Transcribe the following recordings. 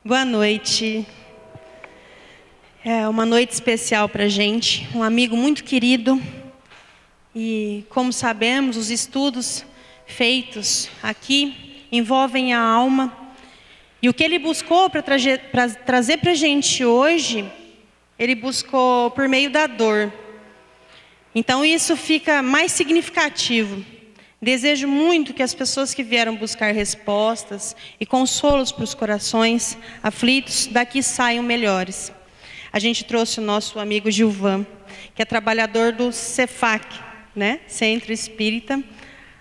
Boa noite. É uma noite especial para a gente, um amigo muito querido. E, como sabemos, os estudos feitos aqui envolvem a alma. E o que ele buscou para trazer para a gente hoje, ele buscou por meio da dor. Então, isso fica mais significativo. Desejo muito que as pessoas que vieram buscar respostas e consolos para os corações aflitos, daqui saiam melhores. A gente trouxe o nosso amigo Gilvan, que é trabalhador do CEFAC, né? Centro Espírita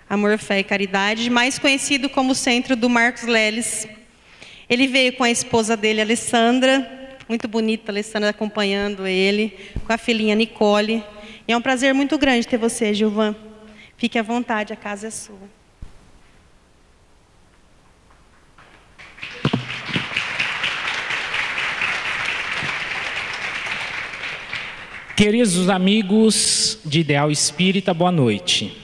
Amor, Fé e Caridade, mais conhecido como Centro do Marcos Leles. Ele veio com a esposa dele, Alessandra, muito bonita, a Alessandra acompanhando ele, com a filhinha Nicole. E é um prazer muito grande ter você, Gilvan. Fique à vontade, a casa é sua. Queridos amigos de Ideal Espírita, boa noite.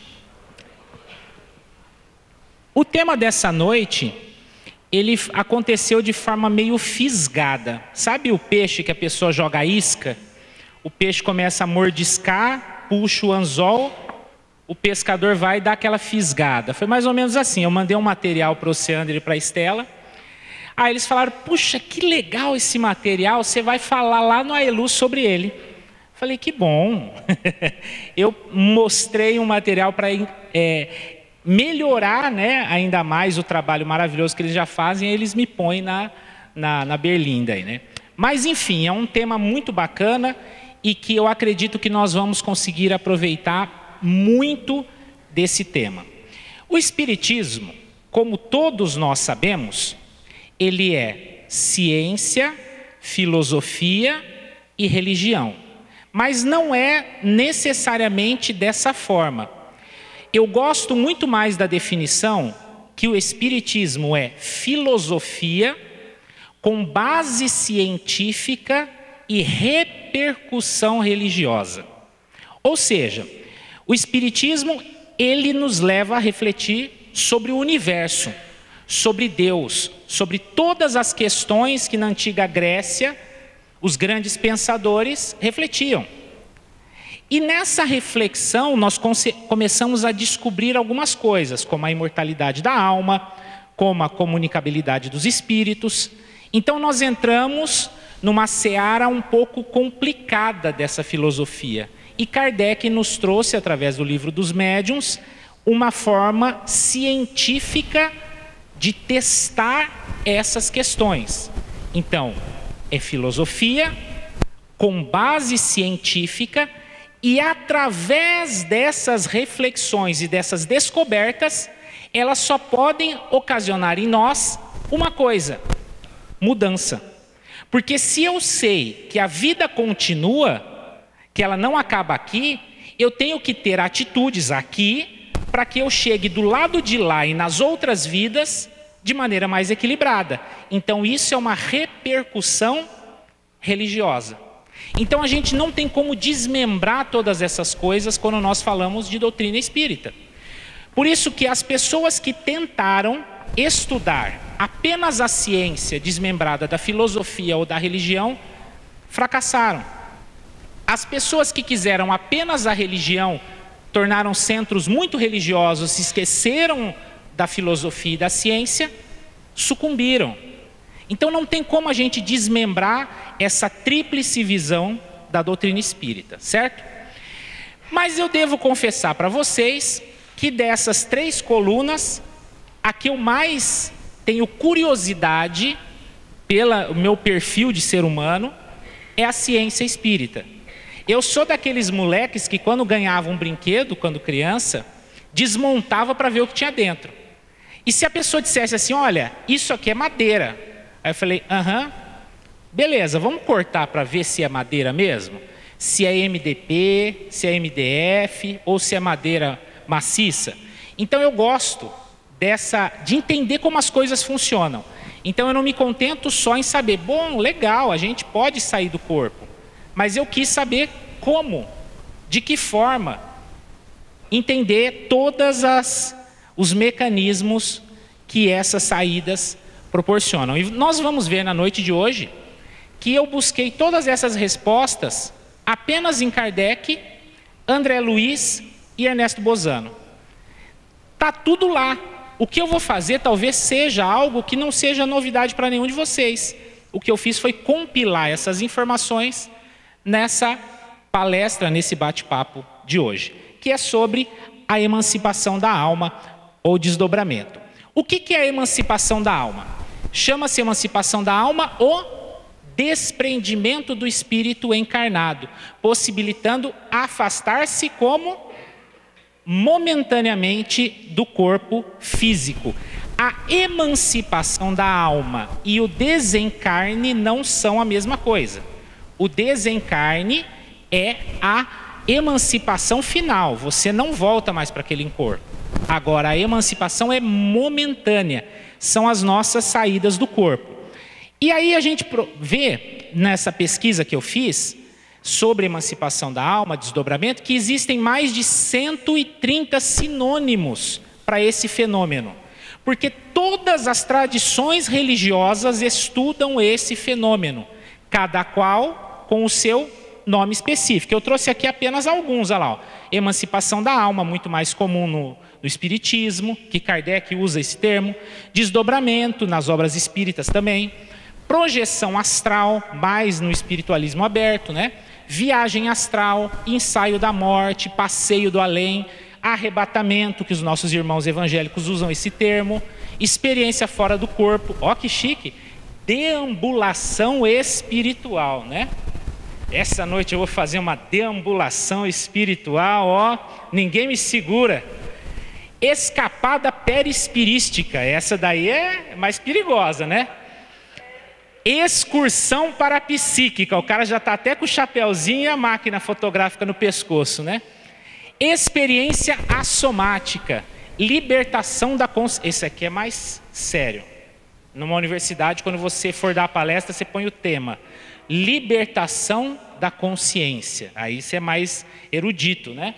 O tema dessa noite, ele aconteceu de forma meio fisgada. Sabe o peixe que a pessoa joga a isca? O peixe começa a mordiscar, puxa o anzol, o pescador vai dar aquela fisgada. Foi mais ou menos assim. Eu mandei um material para o Oceandro e para a Estela. Aí eles falaram, puxa, que legal esse material, você vai falar lá no AELU sobre ele. Falei, que bom. Eu mostrei um material para melhorar, né, ainda mais o trabalho maravilhoso que eles já fazem, e eles me põem na berlinda aí, né? Mas enfim, é um tema muito bacana e que eu acredito que nós vamos conseguir aproveitar muito desse tema. O Espiritismo, como todos nós sabemos, ele é ciência, filosofia e religião. Mas não é necessariamente dessa forma. Eu gosto muito mais da definição que o Espiritismo é filosofia com base científica e repercussão religiosa. Ou seja, o Espiritismo, ele nos leva a refletir sobre o universo, sobre Deus, sobre todas as questões que na antiga Grécia os grandes pensadores refletiam. E nessa reflexão nós começamos a descobrir algumas coisas, como a imortalidade da alma, como a comunicabilidade dos espíritos. Então nós entramos numa seara um pouco complicada dessa filosofia. E Kardec nos trouxe, através do livro dos médiuns, uma forma científica de testar essas questões. Então, é filosofia com base científica e através dessas reflexões e dessas descobertas, elas só podem ocasionar em nós uma coisa: mudança. Porque se eu sei que a vida continua, que ela não acaba aqui, eu tenho que ter atitudes aqui para que eu chegue do lado de lá e nas outras vidas de maneira mais equilibrada. Então isso é uma repercussão religiosa. Então a gente não tem como desmembrar todas essas coisas quando nós falamos de doutrina espírita. Por isso que as pessoas que tentaram estudar apenas a ciência desmembrada da filosofia ou da religião, fracassaram. As pessoas que quiseram apenas a religião tornaram centros muito religiosos, se esqueceram da filosofia e da ciência, sucumbiram. Então não tem como a gente desmembrar essa tríplice visão da doutrina espírita, certo? Mas eu devo confessar para vocês que dessas 3 colunas, a que eu mais tenho curiosidade, pelo meu perfil de ser humano, é a ciência espírita. Eu sou daqueles moleques que quando ganhava um brinquedo, quando criança, desmontava para ver o que tinha dentro. E se a pessoa dissesse assim, olha, isso aqui é madeira. Aí eu falei, beleza, vamos cortar para ver se é madeira mesmo? Se é MDP, se é MDF ou se é madeira maciça. Então eu gosto de entender como as coisas funcionam. Então eu não me contento só em saber, bom, legal, a gente pode sair do corpo. Mas eu quis saber como, de que forma, entender todos os mecanismos que essas saídas proporcionam. E nós vamos ver na noite de hoje que eu busquei todas essas respostas apenas em Kardec, André Luiz e Ernesto Bozano. Está tudo lá. O que eu vou fazer talvez seja algo que não seja novidade para nenhum de vocês. O que eu fiz foi compilar essas informações nessa palestra, nesse bate-papo de hoje, que é sobre a emancipação da alma ou desdobramento. O que é a emancipação da alma? Chama-se emancipação da alma o desprendimento do espírito encarnado, possibilitando afastar-se como momentaneamente do corpo físico. A emancipação da alma e o desencarne não são a mesma coisa. O desencarne é a emancipação final, você não volta mais para aquele corpo. Agora, a emancipação é momentânea, são as nossas saídas do corpo. E aí a gente vê, nessa pesquisa que eu fiz, sobre emancipação da alma, desdobramento, que existem mais de 130 sinônimos para esse fenômeno. Porque todas as tradições religiosas estudam esse fenômeno, cada qual com o seu nome específico. Eu trouxe aqui apenas alguns, olha lá, ó. Emancipação da alma, muito mais comum no espiritismo, que Kardec usa esse termo, desdobramento nas obras espíritas também, projeção astral, mais no espiritualismo aberto, né? Viagem astral, ensaio da morte, passeio do além, arrebatamento, que os nossos irmãos evangélicos usam esse termo, experiência fora do corpo, ó que chique, deambulação espiritual, né? Essa noite eu vou fazer uma deambulação espiritual, ó, ninguém me segura. Escapada perispirística, essa daí é mais perigosa, né? Excursão parapsíquica, o cara já está até com o chapéuzinho e a máquina fotográfica no pescoço, né? Experiência assomática, libertação da consciência. Esse aqui é mais sério. Numa universidade, quando você for dar a palestra, você põe o tema libertação da consciência. Aí você é mais erudito, né?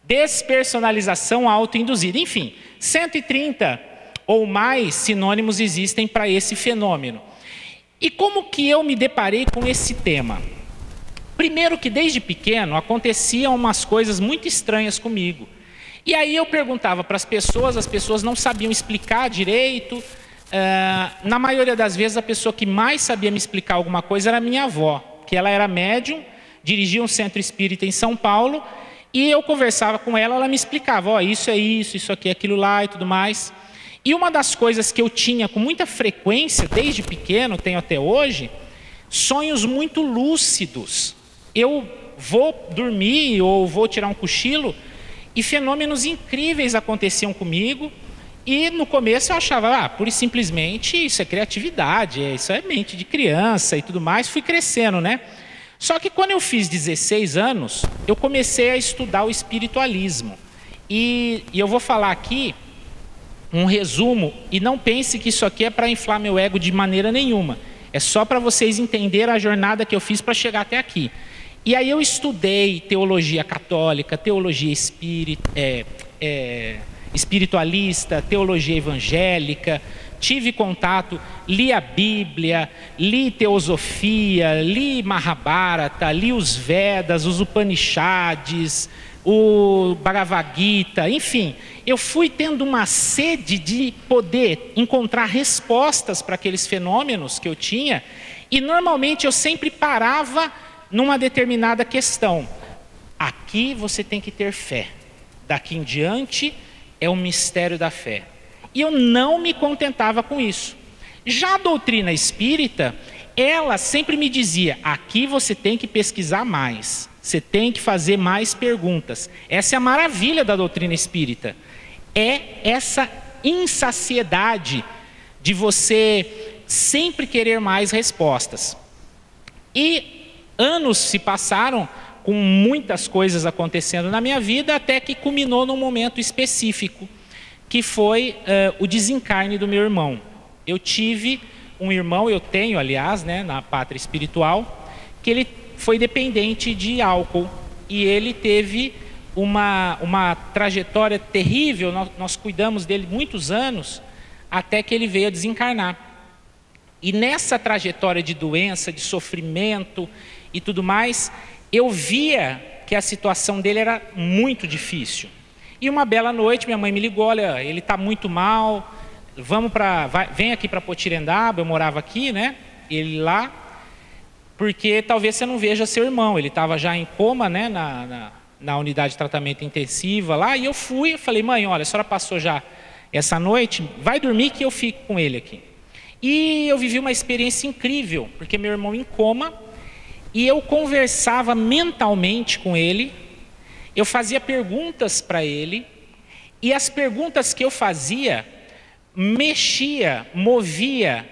Despersonalização autoinduzida. Enfim, 130 ou mais sinônimos existem para esse fenômeno. E como que eu me deparei com esse tema? Primeiro que desde pequeno aconteciam umas coisas muito estranhas comigo. E aí eu perguntava para as pessoas não sabiam explicar direito. Na maioria das vezes a pessoa que mais sabia me explicar alguma coisa era a minha avó, que ela era médium, dirigia um centro espírita em São Paulo, e eu conversava com ela, ela me explicava, ó, isso é isso aqui é aquilo lá e tudo mais. E uma das coisas que eu tinha com muita frequência, desde pequeno, tenho até hoje, sonhos muito lúcidos. Eu vou dormir ou vou tirar um cochilo e fenômenos incríveis aconteciam comigo. E no começo eu achava, pura e simplesmente isso é criatividade, isso é mente de criança e tudo mais. Fui crescendo, né? Só que quando eu fiz 16 anos, eu comecei a estudar o espiritualismo. E eu vou falar aqui um resumo, e não pense que isso aqui é para inflar meu ego de maneira nenhuma. É só para vocês entenderem a jornada que eu fiz para chegar até aqui. E aí eu estudei teologia católica, teologia espiritualista, teologia evangélica, tive contato, li a Bíblia, li teosofia, li Mahabharata, li os Vedas, os Upanishads, o Bhagavad Gita, enfim, eu fui tendo uma sede de poder encontrar respostas para aqueles fenômenos que eu tinha, e normalmente eu sempre parava numa determinada questão. Aqui você tem que ter fé, daqui em diante é o mistério da fé. E eu não me contentava com isso. Já a doutrina espírita, ela sempre me dizia, aqui você tem que pesquisar mais, você tem que fazer mais perguntas. Essa é a maravilha da doutrina espírita. É essa insaciedade de você sempre querer mais respostas. E anos se passaram com muitas coisas acontecendo na minha vida, até que culminou num momento específico, que foi o desencarne do meu irmão. Eu tive um irmão, eu tenho, aliás, né, na pátria espiritual, que ele foi dependente de álcool e ele teve uma trajetória terrível. Nós cuidamos dele muitos anos até que ele veio a desencarnar. E nessa trajetória de doença, de sofrimento e tudo mais, eu via que a situação dele era muito difícil. E uma bela noite, minha mãe me ligou, olha, ele está muito mal, vem aqui para Potirendaba, eu morava aqui, né? Ele lá, porque talvez você não veja seu irmão, ele estava já em coma, né? Na unidade de tratamento intensiva lá, e eu falei, mãe, olha, a senhora passou já essa noite, vai dormir que eu fico com ele aqui. E eu vivi uma experiência incrível, porque meu irmão em coma, e eu conversava mentalmente com ele, eu fazia perguntas para ele, e as perguntas que eu fazia movia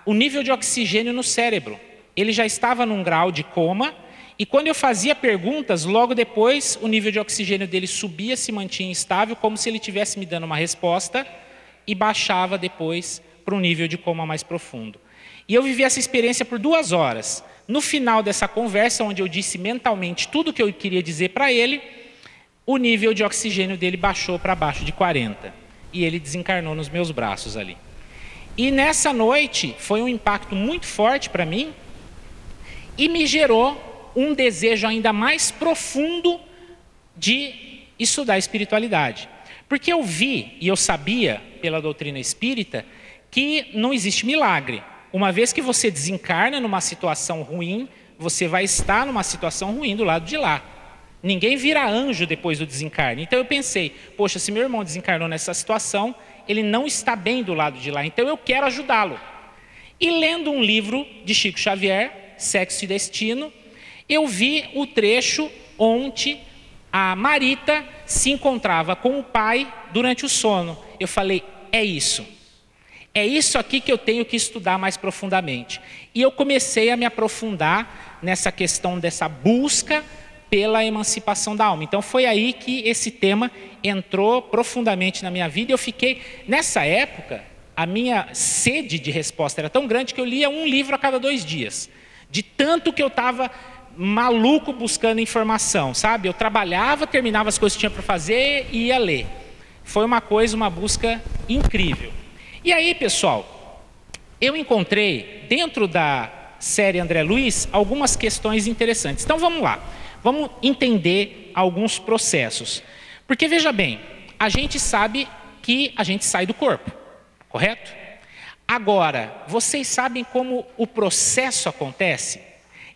o nível de oxigênio no cérebro. Ele já estava num grau de coma, e quando eu fazia perguntas, logo depois o nível de oxigênio dele subia, se mantinha estável, como se ele estivesse me dando uma resposta, e baixava depois para um nível de coma mais profundo. E eu vivi essa experiência por 2 horas. No final dessa conversa, onde eu disse mentalmente tudo o que eu queria dizer para ele, o nível de oxigênio dele baixou para abaixo de 40. E ele desencarnou nos meus braços ali. E nessa noite foi um impacto muito forte para mim e me gerou um desejo ainda mais profundo de estudar espiritualidade. Porque eu vi e eu sabia, pela doutrina espírita, que não existe milagre. Uma vez que você desencarna numa situação ruim, você vai estar numa situação ruim do lado de lá. Ninguém vira anjo depois do desencarne. Então eu pensei, poxa, se meu irmão desencarnou nessa situação, ele não está bem do lado de lá, então eu quero ajudá-lo. E lendo um livro de Chico Xavier, Sexo e Destino, eu vi o trecho onde a Marita se encontrava com o pai durante o sono. Eu falei, é isso aqui que eu tenho que estudar mais profundamente. E eu comecei a me aprofundar nessa questão dessa busca pela emancipação da alma. Então foi aí que esse tema entrou profundamente na minha vida. Eu fiquei, nessa época, a minha sede de resposta era tão grande que eu lia um livro a cada 2 dias. De tanto que eu estava maluco buscando informação, sabe? Eu trabalhava, terminava as coisas que tinha para fazer e ia ler. Foi uma busca incrível. E aí, pessoal, eu encontrei, dentro da série André Luiz, algumas questões interessantes. Então vamos lá, vamos entender alguns processos. Porque veja bem, a gente sabe que a gente sai do corpo, correto? Agora, vocês sabem como o processo acontece?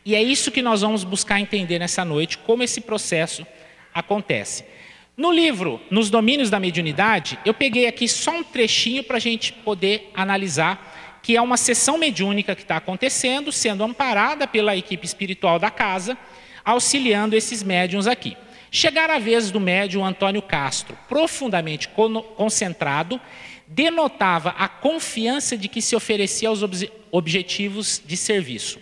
E é isso que nós vamos buscar entender nessa noite, como esse processo acontece. No livro, Nos Domínios da Mediunidade, eu peguei aqui só um trechinho para a gente poder analisar, que é uma sessão mediúnica que está acontecendo, sendo amparada pela equipe espiritual da casa, auxiliando esses médiuns aqui. Chegar a vez do médium Antônio Castro, profundamente concentrado, denotava a confiança de que se oferecia aos objetivos de serviço.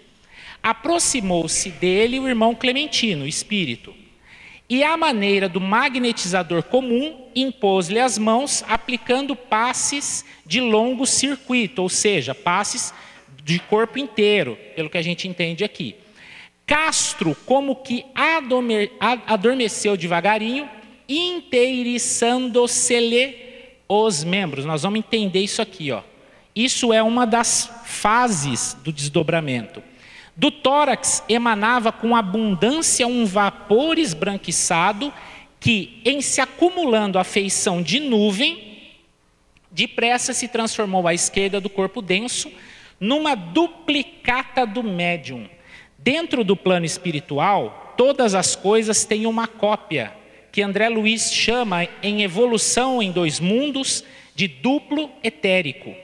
Aproximou-se dele o irmão Clementino, espírito, e à maneira do magnetizador comum, impôs-lhe as mãos, aplicando passes de longo circuito, ou seja, passes de corpo inteiro, pelo que a gente entende aqui. Castro, como que adormeceu devagarinho, inteiriçando-se-lhe os membros. Nós vamos entender isso aqui, ó. Isso é uma das fases do desdobramento. Do tórax emanava com abundância um vapor esbranquiçado que, em se acumulando à feição de nuvem, depressa se transformou à esquerda do corpo denso numa duplicata do médium. Dentro do plano espiritual, todas as coisas têm uma cópia, que André Luiz chama em evolução em 2 mundos de duplo etérico.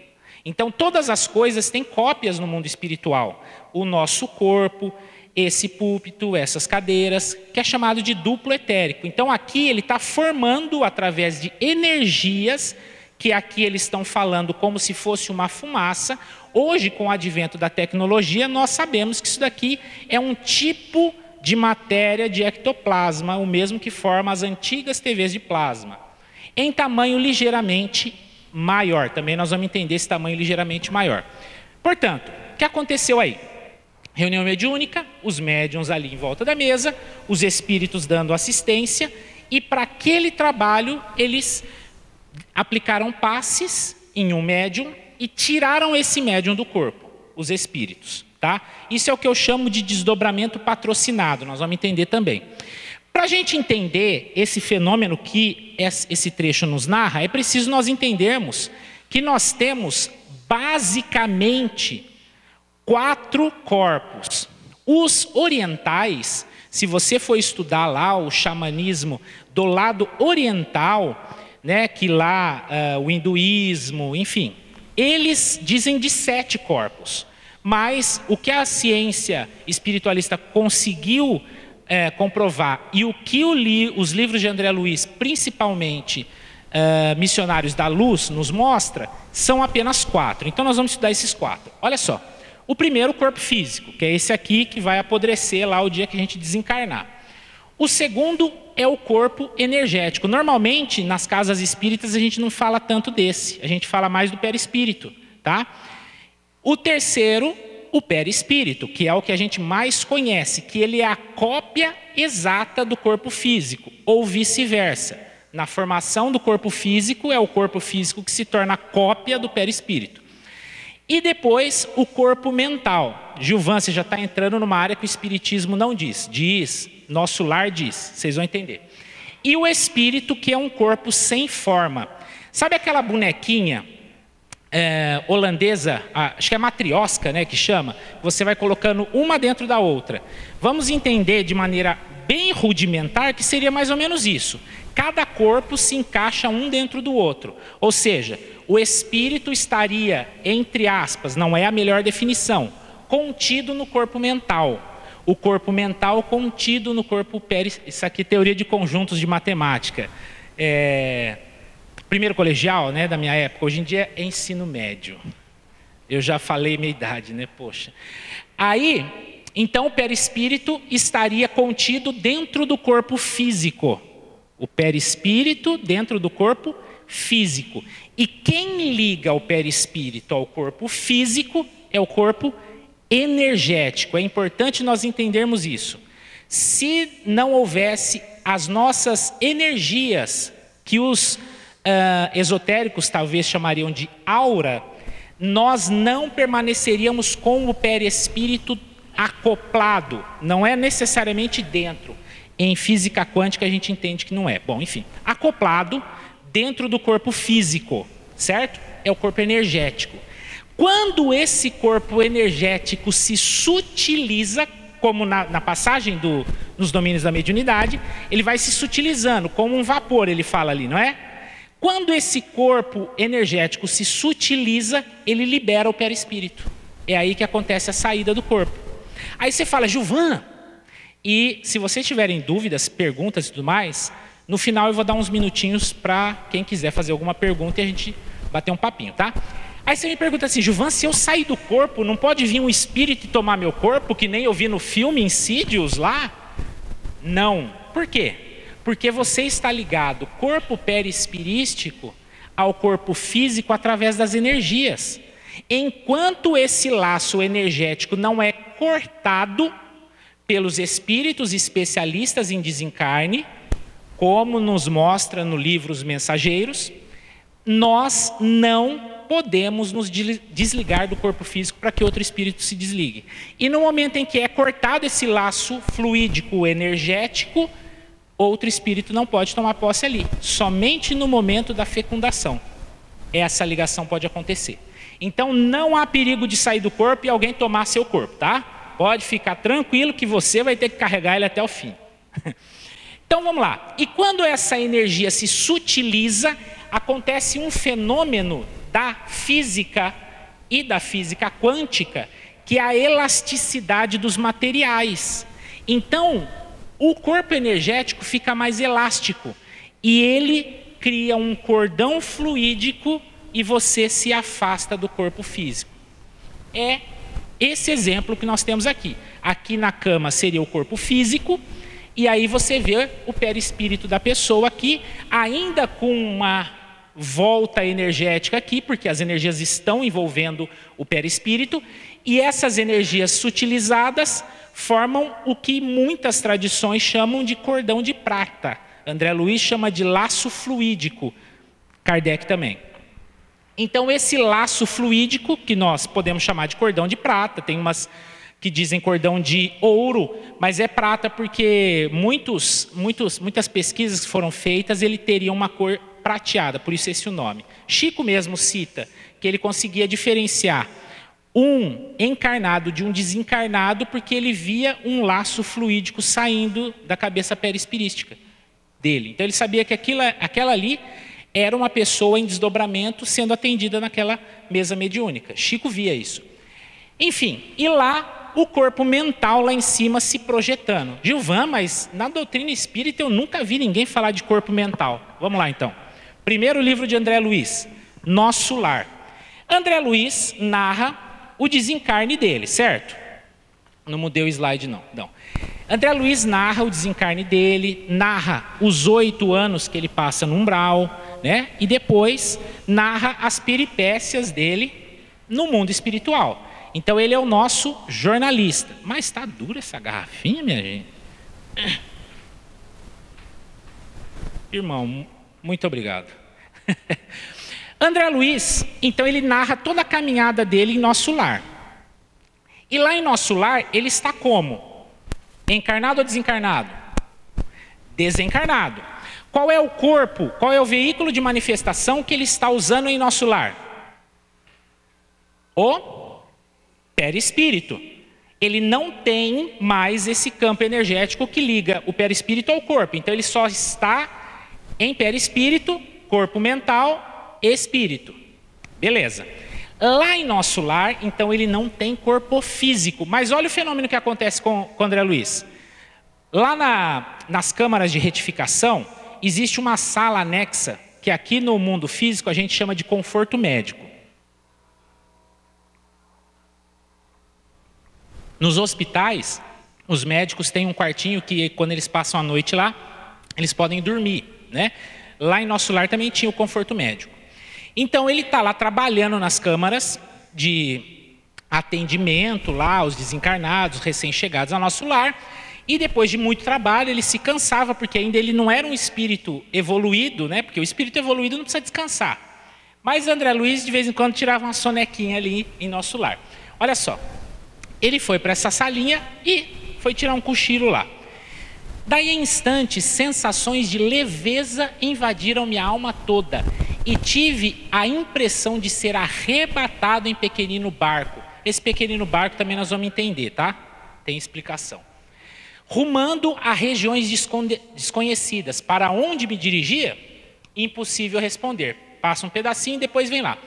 Então todas as coisas têm cópias no mundo espiritual. O nosso corpo, esse púlpito, essas cadeiras, que é chamado de duplo etérico. Então aqui ele está formando através de energias, que aqui eles estão falando como se fosse uma fumaça. Hoje, com o advento da tecnologia, nós sabemos que isso daqui é um tipo de matéria de ectoplasma, o mesmo que forma as antigas TVs de plasma, em tamanho ligeiramente maior. Também nós vamos entender esse tamanho ligeiramente maior. Portanto, o que aconteceu aí? Reunião mediúnica, os médiuns ali em volta da mesa, os espíritos dando assistência, e para aquele trabalho eles aplicaram passes em um médium e tiraram esse médium do corpo, os espíritos. Tá? Isso é o que eu chamo de desdobramento patrocinado, nós vamos entender também. Para a gente entender esse fenômeno que esse trecho nos narra, é preciso nós entendermos que nós temos basicamente 4 corpos. Os orientais, se você for estudar lá o xamanismo do lado oriental, né, que lá o hinduísmo, enfim, eles dizem de 7 corpos. Mas o que a ciência espiritualista conseguiu comprovar e o que os livros de André Luiz, principalmente Missionários da Luz, nos mostra, são apenas 4. Então nós vamos estudar esses 4. Olha só, o primeiro, o corpo físico, que é esse aqui que vai apodrecer lá o dia que a gente desencarnar. O segundo é o corpo energético. Normalmente, nas casas espíritas, a gente não fala tanto desse, a gente fala mais do perispírito, tá? O terceiro, o perispírito, que é o que a gente mais conhece, que ele é a cópia exata do corpo físico, ou vice-versa. Na formação do corpo físico, é o corpo físico que se torna a cópia do perispírito. E depois, o corpo mental. Gilvan, você já está entrando numa área que o espiritismo não diz. Diz, nosso lar diz, vocês vão entender. E o espírito, que é um corpo sem forma. Sabe aquela bonequinha holandesa, acho que é matriosca, né, que chama? Você vai colocando uma dentro da outra. Vamos entender de maneira bem rudimentar que seria mais ou menos isso. Cada corpo se encaixa um dentro do outro. Ou seja, o espírito estaria, entre aspas, não é a melhor definição, contido no corpo mental. O corpo mental contido no corpo isso aqui é teoria de conjuntos de matemática. Primeiro colegial, né, da minha época, hoje em dia é ensino médio. Eu já falei minha idade, né, poxa. Aí, então o perispírito estaria contido dentro do corpo físico. O perispírito dentro do corpo físico. E quem liga o perispírito ao corpo físico é o corpo energético. É importante nós entendermos isso. Se não houvesse as nossas energias, que os esotéricos talvez chamariam de aura, nós não permaneceríamos com o perispírito acoplado. Não é necessariamente dentro. Em física quântica a gente entende que não é. Bom, enfim, acoplado dentro do corpo físico, certo? É o corpo energético. Quando esse corpo energético se sutiliza, como na passagem nos domínios da mediunidade, ele vai se sutilizando, como um vapor, ele fala ali, não é? Quando esse corpo energético se sutiliza, ele libera o perispírito. É aí que acontece a saída do corpo. Aí você fala, Gilvan, e se vocês tiverem dúvidas, perguntas e tudo mais, no final eu vou dar uns minutinhos para quem quiser fazer alguma pergunta e a gente bater um papinho, tá? Aí você me pergunta assim, Gilvan, se eu sair do corpo, não pode vir um espírito e tomar meu corpo, que nem eu vi no filme Insídios lá? Não. Por quê? Porque você está ligado, corpo perispirístico, ao corpo físico através das energias. Enquanto esse laço energético não é cortado pelos espíritos especialistas em desencarne, como nos mostra no livro Os Mensageiros, nós não podemos nos desligar do corpo físico para que outro espírito se desligue. E no momento em que é cortado esse laço fluídico energético, outro espírito não pode tomar posse ali. Somente no momento da fecundação essa ligação pode acontecer. Então não há perigo de sair do corpo e alguém tomar seu corpo, tá? Pode ficar tranquilo que você vai ter que carregar ele até o fim. Então vamos lá. E quando essa energia se sutiliza, acontece um fenômeno da física e da física quântica, que é a elasticidade dos materiais. Então, o corpo energético fica mais elástico e ele cria um cordão fluídico e você se afasta do corpo físico. É esse exemplo que nós temos aqui. Aqui na cama seria o corpo físico e aí você vê o perispírito da pessoa aqui, ainda com uma volta energética aqui, porque as energias estão envolvendo o perispírito, e essas energias sutilizadas formam o que muitas tradições chamam de cordão de prata. André Luiz chama de laço fluídico, Kardec também. Então esse laço fluídico, que nós podemos chamar de cordão de prata, tem umas que dizem cordão de ouro, mas é prata porque muitas pesquisas que foram feitas, ele teria uma cor prateada, por isso esse é o nome. Chico mesmo cita que ele conseguia diferenciar um encarnado de um desencarnado porque ele via um laço fluídico saindo da cabeça perispirística dele. Então ele sabia que aquela ali era uma pessoa em desdobramento sendo atendida naquela mesa mediúnica. Chico via isso. Enfim, e lá o corpo mental lá em cima se projetando. Gilvan, mas na doutrina espírita eu nunca vi ninguém falar de corpo mental. Vamos lá então. Primeiro livro de André Luiz, Nosso Lar. André Luiz narra o desencarne dele, certo? Não mudei o slide não. André Luiz narra o desencarne dele, narra os 8 anos que ele passa no umbral, né? E depois narra as peripécias dele no mundo espiritual. Então ele é o nosso jornalista. Mas está dura essa garrafinha, minha gente? Irmão, muito obrigado. André Luiz, então ele narra toda a caminhada dele em Nosso Lar. E lá em Nosso Lar, ele está como? Encarnado ou desencarnado? Desencarnado. Qual é o corpo, qual é o veículo de manifestação que ele está usando em Nosso Lar? O perispírito. Ele não tem mais esse campo energético que liga o perispírito ao corpo. Então ele só está em perispírito, corpo mental, espírito. Beleza. Lá em Nosso Lar, então ele não tem corpo físico. Mas olha o fenômeno que acontece com André Luiz. Lá nas câmaras de retificação, existe uma sala anexa, que aqui no mundo físico a gente chama de conforto médico. Nos hospitais, os médicos têm um quartinho que quando eles passam a noite lá, eles podem dormir, né? Lá em Nosso Lar também tinha o conforto médico. Então ele está lá trabalhando nas câmaras de atendimento lá, os desencarnados, recém-chegados a Nosso Lar, e depois de muito trabalho ele se cansava, porque ainda ele não era um espírito evoluído, né? Porque o espírito evoluído não precisa descansar. Mas André Luiz de vez em quando tirava uma sonequinha ali em Nosso Lar. Olha só, ele foi para essa salinha e foi tirar um cochilo lá. Daí em instantes, sensações de leveza invadiram minha alma toda e tive a impressão de ser arrebatado em pequenino barco. Esse pequenino barco também nós vamos entender, tá? Tem explicação. Rumando a regiões desconhecidas. Para onde me dirigia? Impossível responder. Passa um pedacinho e depois vem lá.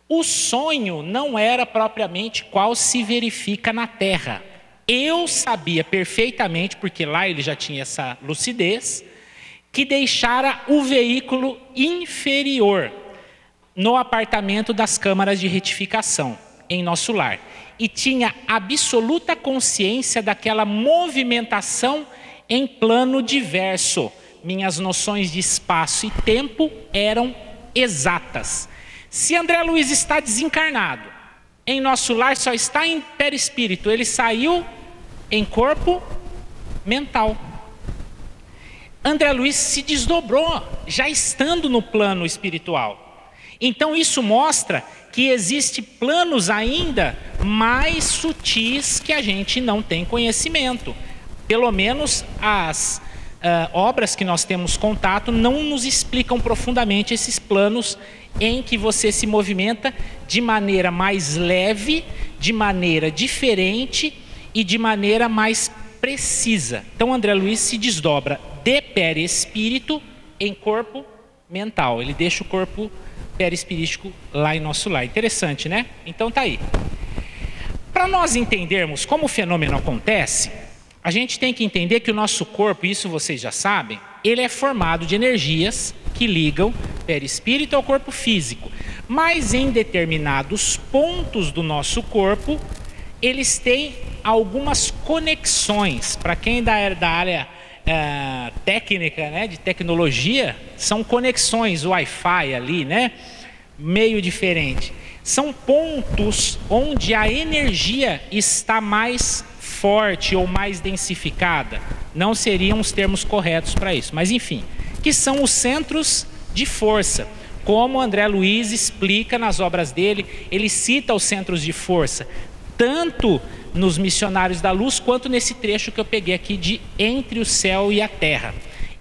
O sonho não era propriamente qual se verifica na Terra. Eu sabia perfeitamente, porque lá ele já tinha essa lucidez, que deixara o veículo inferior no apartamento das câmaras de retificação, em Nosso Lar. E tinha absoluta consciência daquela movimentação em plano diverso. Minhas noções de espaço e tempo eram exatas. Se André Luiz está desencarnado, em Nosso Lar só está em perispírito, ele saiu em corpo mental. André Luiz se desdobrou, já estando no plano espiritual. Então isso mostra que existem planos ainda mais sutis que a gente não tem conhecimento. Pelo menos as obras que nós temos contato não nos explicam profundamente esses planos em que você se movimenta de maneira mais leve, de maneira diferente e de maneira mais precisa. Então André Luiz se desdobra de perispírito em corpo mental. Ele deixa o corpo perispirítico lá em Nosso Lar. Interessante, né? Então tá aí. Para nós entendermos como o fenômeno acontece, a gente tem que entender que o nosso corpo, isso vocês já sabem, ele é formado de energias que ligam perispírito ao corpo físico. Mas em determinados pontos do nosso corpo, eles têm algumas conexões. Para quem é da área técnica, né, de tecnologia, são conexões, Wi-Fi ali, né? Meio diferente. São pontos onde a energia está mais forte ou mais densificada. Não seriam os termos corretos para isso, mas enfim, que são os centros de força. como André Luiz explica nas obras dele. Ele cita os centros de força, tanto nos Missionários da Luz, quanto nesse trecho que eu peguei aqui de Entre o Céu e a Terra.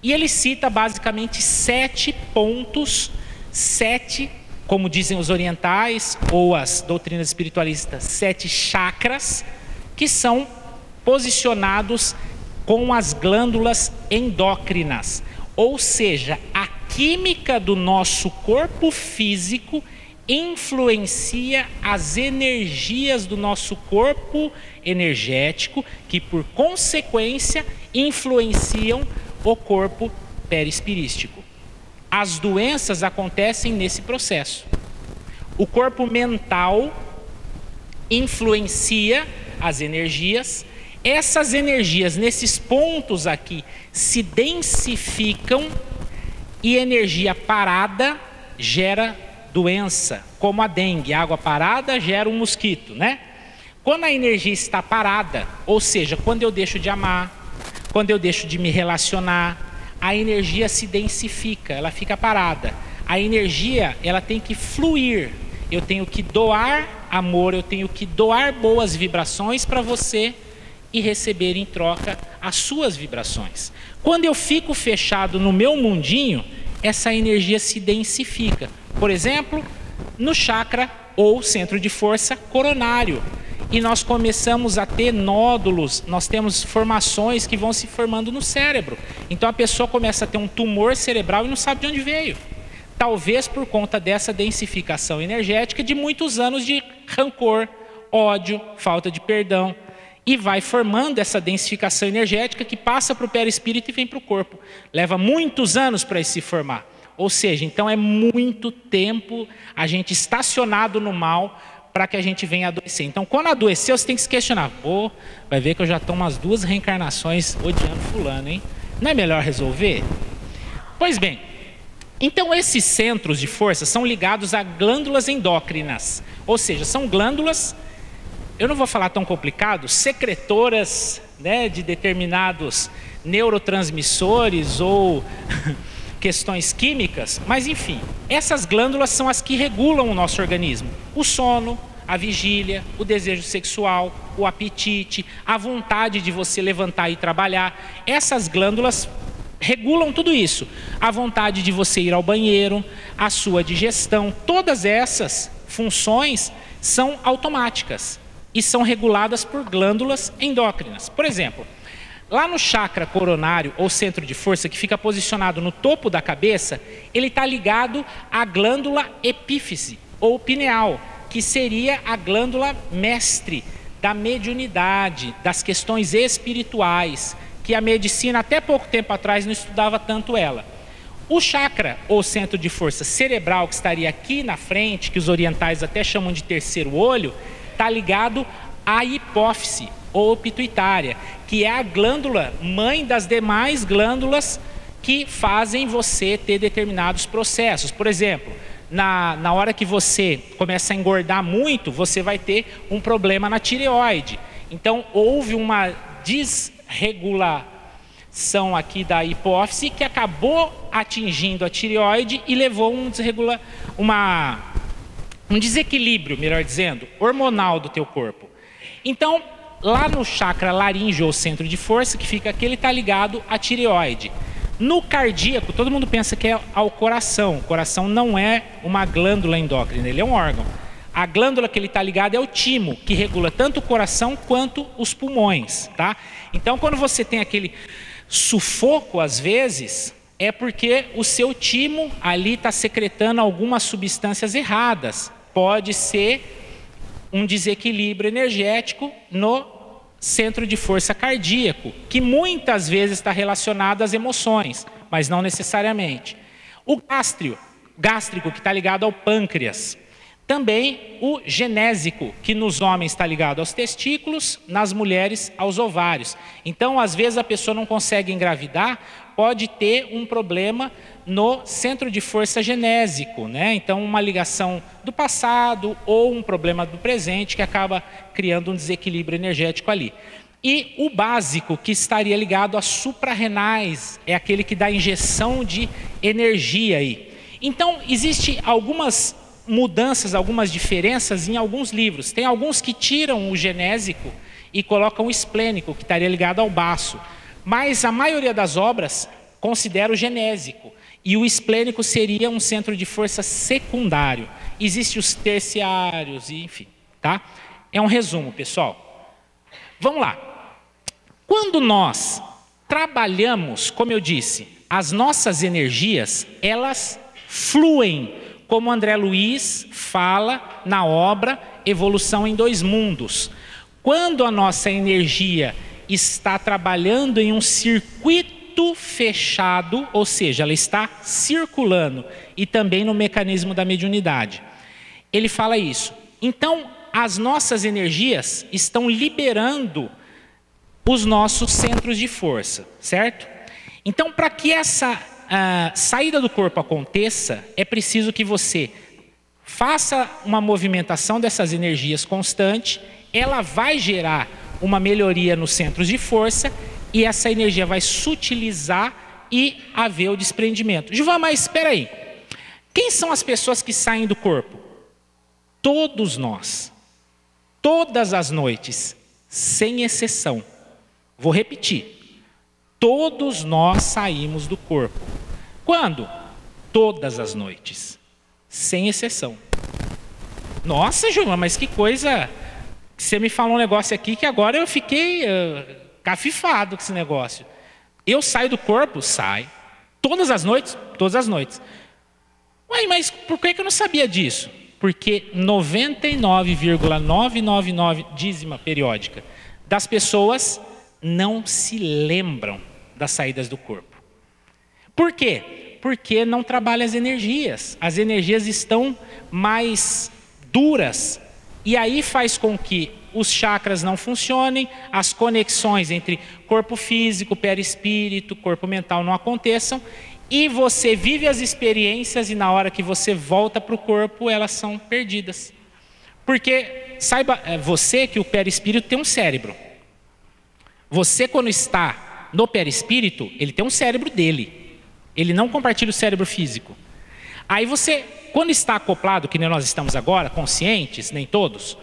E ele cita basicamente 7 pontos, 7, como dizem os orientais ou as doutrinas espiritualistas, 7 chakras, que são posicionados com as glândulas endócrinas. Ou seja, a química do nosso corpo físico influencia as energias do nosso corpo energético, que por consequência influenciam o corpo perispirístico. As doenças acontecem nesse processo. O corpo mental influencia as energias. Essas energias nesses pontos aqui se densificam e energia parada gera doença, como a dengue. Água parada gera um mosquito, né? Quando a energia está parada, ou seja, quando eu deixo de amar, quando eu deixo de me relacionar, a energia se densifica, ela fica parada. A energia, ela tem que fluir. Eu tenho que doar amor, eu tenho que doar boas vibrações para você e receber em troca as suas vibrações. Quando eu fico fechado no meu mundinho, essa energia se densifica. Por exemplo, no chakra ou centro de força coronário. E nós começamos a ter nódulos, nós temos formações que vão se formando no cérebro. Então a pessoa começa a ter um tumor cerebral e não sabe de onde veio. Talvez por conta dessa densificação energética de muitos anos de rancor, ódio, falta de perdão. E vai formando essa densificação energética que passa para o perispírito e vem para o corpo. Leva muitos anos para se formar. Ou seja, então é muito tempo a gente estacionado no mal para que a gente venha adoecer. Então, quando adoecer, você tem que se questionar. Pô, vai ver que eu já estou umas 2 reencarnações odiando fulano, hein? Não é melhor resolver? Pois bem, então esses centros de força são ligados a glândulas endócrinas. Ou seja, são glândulas, eu não vou falar tão complicado, secretoras, né, de determinados neurotransmissores ou questões químicas, mas enfim, essas glândulas são as que regulam o nosso organismo. O sono, a vigília, o desejo sexual, o apetite, a vontade de você levantar e trabalhar. Essas glândulas regulam tudo isso. A vontade de você ir ao banheiro, a sua digestão, todas essas funções são automáticas e são reguladas por glândulas endócrinas. Por exemplo, lá no chakra coronário ou centro de força, que fica posicionado no topo da cabeça, ele está ligado à glândula epífise ou pineal, que seria a glândula mestre da mediunidade, das questões espirituais, que a medicina até pouco tempo atrás não estudava tanto ela. O chakra ou centro de força cerebral, que estaria aqui na frente, que os orientais até chamam de terceiro olho, está ligado à hipófise ou pituitária, que é a glândula mãe das demais glândulas que fazem você ter determinados processos. Por exemplo, na hora que você começa a engordar muito, você vai ter um problema na tireoide. Então, houve uma desregulação aqui da hipófise que acabou atingindo a tireoide e levou um desequilíbrio, melhor dizendo, hormonal do teu corpo. Então, lá no chakra laríngeo ou centro de força, que fica aqui, ele está ligado à tireoide. No cardíaco, todo mundo pensa que é ao coração. O coração não é uma glândula endócrina, ele é um órgão. A glândula que ele está ligado é o timo, que regula tanto o coração quanto os pulmões, tá? Então, quando você tem aquele sufoco, às vezes, é porque o seu timo ali está secretando algumas substâncias erradas. Pode ser um desequilíbrio energético no centro de força cardíaco, que muitas vezes está relacionado às emoções, mas não necessariamente. O gástrico, que está ligado ao pâncreas. Também o genésico, que nos homens está ligado aos testículos, nas mulheres aos ovários. Então, às vezes a pessoa não consegue engravidar, pode ter um problema no centro de força genésico, né? Então, uma ligação do passado ou um problema do presente que acaba criando um desequilíbrio energético ali. E o básico, que estaria ligado às suprarrenais, é aquele que dá injeção de energia aí. Então, existem algumas mudanças, algumas diferenças em alguns livros. Tem alguns que tiram o genésico e colocam o esplênico, que estaria ligado ao baço. Mas a maioria das obras considera o genésico. E o esplênico seria um centro de força secundário. Existem os terciários, enfim, tá? É um resumo, pessoal. Vamos lá. Quando nós trabalhamos, como eu disse, as nossas energias, elas fluem, como André Luiz fala na obra Evolução em Dois Mundos. Quando a nossa energia está trabalhando em um circuito fechado, ou seja, ela está circulando, e também no mecanismo da mediunidade. Ele fala isso. Então, as nossas energias estão liberando os nossos centros de força, certo? Então, para que essa saída do corpo aconteça, é preciso que você faça uma movimentação dessas energias constante, ela vai gerar uma melhoria nos centros de força e essa energia vai sutilizar e haver o desprendimento. Gilvan, mas espera aí. Quem são as pessoas que saem do corpo? Todos nós. Todas as noites, sem exceção. Vou repetir. Todos nós saímos do corpo. Quando? Todas as noites, sem exceção. Nossa, Gilvan, mas que coisa... Você me falou um negócio aqui que agora eu fiquei cafifado com esse negócio. Eu saio do corpo? Saio. Todas as noites? Todas as noites. Ué, mas por que eu não sabia disso? Porque 99,999 dízima periódica das pessoas não se lembram das saídas do corpo. Por quê? Porque não trabalha as energias. As energias estão mais duras. E aí faz com que os chakras não funcionem, as conexões entre corpo físico, perispírito, corpo mental não aconteçam, e você vive as experiências e na hora que você volta para o corpo, elas são perdidas. Porque saiba você que o perispírito tem um cérebro. Você, quando está no perispírito, ele tem um cérebro dele. Ele não compartilha o cérebro físico. Aí você, quando está acoplado, que nem nós estamos agora, conscientes, nem todos,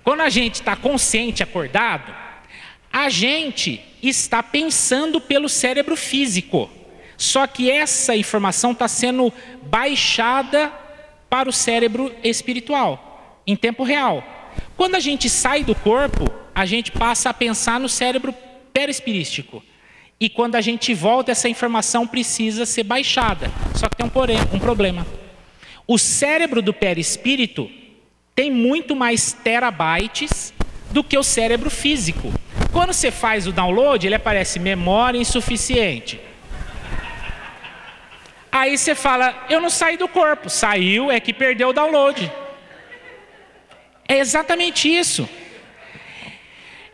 quando a gente está consciente, acordado, a gente está pensando pelo cérebro físico. Só que essa informação está sendo baixada para o cérebro espiritual, em tempo real. Quando a gente sai do corpo, a gente passa a pensar no cérebro perispirístico. E quando a gente volta, essa informação precisa ser baixada. Só que tem um problema. O cérebro do perispírito tem muito mais terabytes do que o cérebro físico. Quando você faz o download, ele aparece memória insuficiente. Aí você fala, eu não saí do corpo. Saiu, é que perdeu o download. É exatamente isso.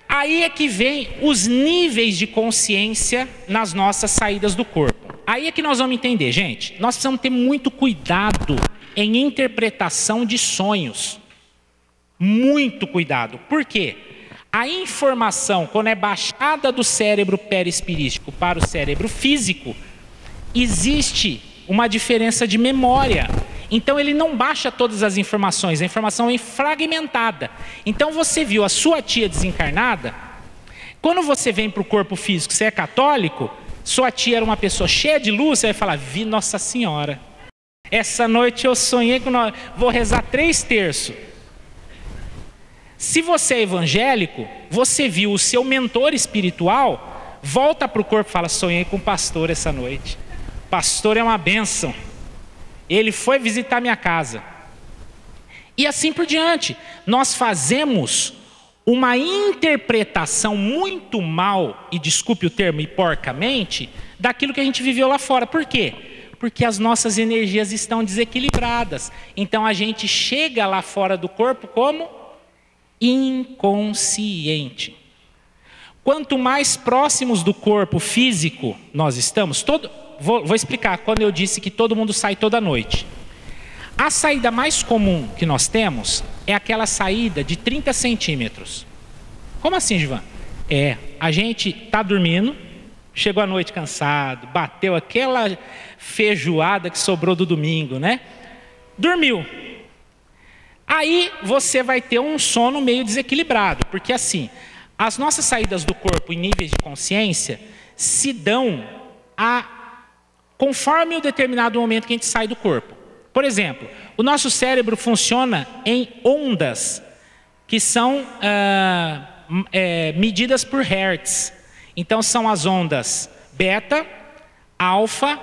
Aí é que vem os níveis de consciência nas nossas saídas do corpo. Aí é que nós vamos entender, gente. Nós precisamos ter muito cuidado em interpretação de sonhos. Muito cuidado. Por quê? A informação, quando é baixada do cérebro perispirístico para o cérebro físico, existe uma diferença de memória. Então ele não baixa todas as informações, a informação é fragmentada. Então você viu a sua tia desencarnada, quando você vem para o corpo físico, você é católico, sua tia era uma pessoa cheia de luz, você vai falar, vi Nossa Senhora. Essa noite eu sonhei com nós, vou rezar 3 terços. Se você é evangélico, você viu o seu mentor espiritual, volta para o corpo e fala, sonhei com o pastor essa noite. Pastor é uma bênção. Ele foi visitar minha casa. E assim por diante. Nós fazemos uma interpretação muito mal, e desculpe o termo, e porcamente, daquilo que a gente viveu lá fora. Por quê? Porque as nossas energias estão desequilibradas. Então a gente chega lá fora do corpo como inconsciente. Quanto mais próximos do corpo físico nós estamos, vou explicar quando eu disse que todo mundo sai toda noite. A saída mais comum que nós temos é aquela saída de 30 centímetros. Como assim, Gilvan? A gente está dormindo, Chegou à noite cansado, bateu aquela feijoada que sobrou do domingo, né? Dormiu. Aí você vai ter um sono meio desequilibrado, porque assim, as nossas saídas do corpo em níveis de consciência se dão conforme o determinado momento que a gente sai do corpo. Por exemplo, o nosso cérebro funciona em ondas que são medidas por hertz. Então são as ondas beta, alfa,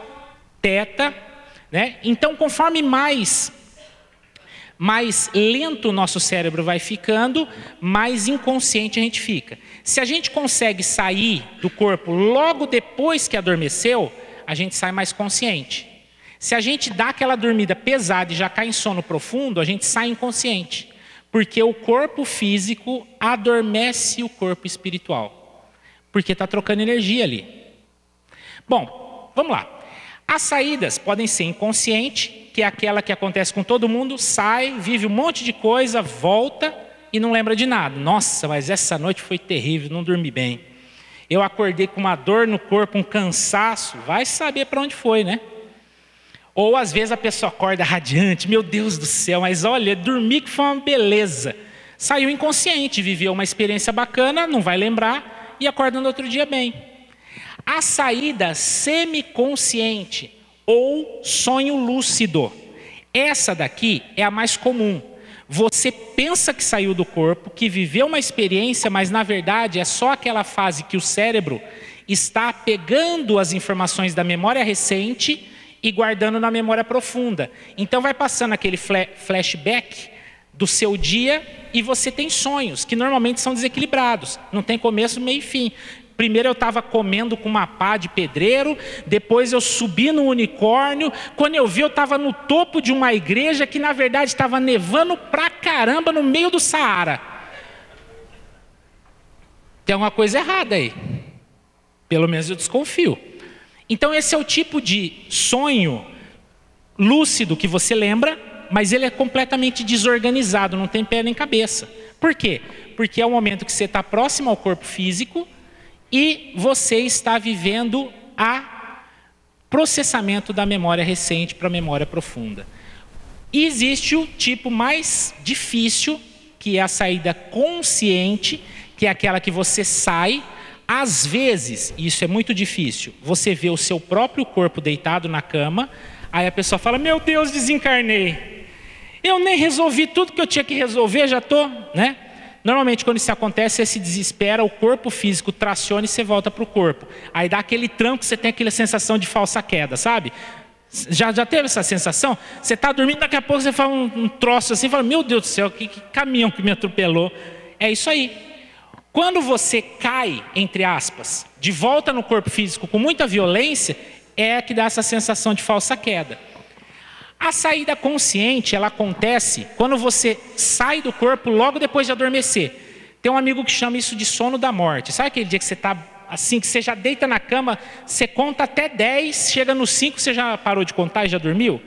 teta, né? Então conforme mais lento o nosso cérebro vai ficando, mais inconsciente a gente fica. Se a gente consegue sair do corpo logo depois que adormeceu, a gente sai mais consciente. Se a gente dá aquela dormida pesada e já cai em sono profundo, a gente sai inconsciente. Porque o corpo físico adormece o corpo espiritual. Porque está trocando energia ali. Bom, vamos lá. As saídas podem ser inconsciente, que é aquela que acontece com todo mundo, sai, vive um monte de coisa, volta e não lembra de nada. Nossa, mas essa noite foi terrível, não dormi bem. Eu acordei com uma dor no corpo, um cansaço, vai saber para onde foi, né? Ou às vezes a pessoa acorda radiante, meu Deus do céu, mas olha, dormi que foi uma beleza. Saiu inconsciente, viveu uma experiência bacana, não vai lembrar, e acorda no outro dia bem. A saída semiconsciente ou sonho lúcido. Essa daqui é a mais comum. Você pensa que saiu do corpo, que viveu uma experiência, mas na verdade é só aquela fase que o cérebro está pegando as informações da memória recente e guardando na memória profunda. Então vai passando aquele flashback do seu dia e você tem sonhos que normalmente são desequilibrados. Não tem começo, meio e fim. Primeiro eu estava comendo com uma pá de pedreiro, depois eu subi no unicórnio, quando eu vi eu estava no topo de uma igreja que na verdade estava nevando pra caramba no meio do Saara. Tem alguma coisa errada aí. Pelo menos eu desconfio. Então esse é o tipo de sonho lúcido que você lembra, mas ele é completamente desorganizado, não tem pé nem cabeça. Por quê? Porque é o momento que você está próximo ao corpo físico e você está vivendo a processamento da memória recente para a memória profunda. E existe o tipo mais difícil, que é a saída consciente, que é aquela que você sai. Às vezes, isso é muito difícil, você vê o seu próprio corpo deitado na cama, aí a pessoa fala, meu Deus, desencarnei. Eu nem resolvi tudo que eu tinha que resolver, já estou, né? Normalmente quando isso acontece, você se desespera, o corpo físico traciona e você volta para o corpo. Aí dá aquele tranco, você tem aquela sensação de falsa queda, sabe? Já teve essa sensação? Você está dormindo, daqui a pouco você fala um troço assim, fala, meu Deus do céu, que caminhão que me atropelou. É isso aí. Quando você cai, entre aspas, de volta no corpo físico com muita violência, é que dá essa sensação de falsa queda. A saída consciente, ela acontece quando você sai do corpo logo depois de adormecer. Tem um amigo que chama isso de sono da morte. Sabe aquele dia que você está assim, que você já deita na cama, você conta até 10, chega no 5, você já parou de contar e já dormiu?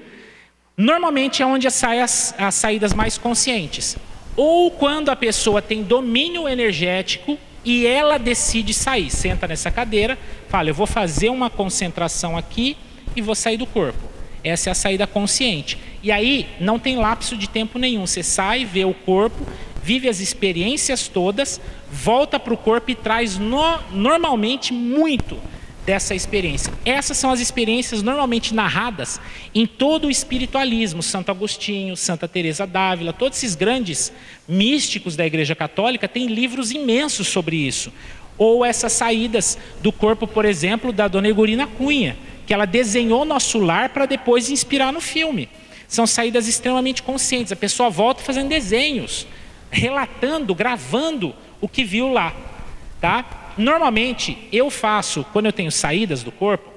Normalmente é onde saem as saídas mais conscientes. Ou quando a pessoa tem domínio energético e ela decide sair. Senta nessa cadeira, fala, eu vou fazer uma concentração aqui e vou sair do corpo. Essa é a saída consciente. E aí não tem lapso de tempo nenhum. Você sai, vê o corpo, vive as experiências todas, volta para o corpo e traz normalmente muito dessa experiência. Essas são as experiências normalmente narradas em todo o espiritualismo. Santo Agostinho, Santa Teresa d'Ávila, todos esses grandes místicos da Igreja Católica têm livros imensos sobre isso. Ou essas saídas do corpo, por exemplo, da Dona Egorina Cunha, que ela desenhou nosso lar para depois inspirar no filme. São saídas extremamente conscientes. A pessoa volta fazendo desenhos, relatando, gravando o que viu lá. Tá? Normalmente, eu faço, quando eu tenho saídas do corpo,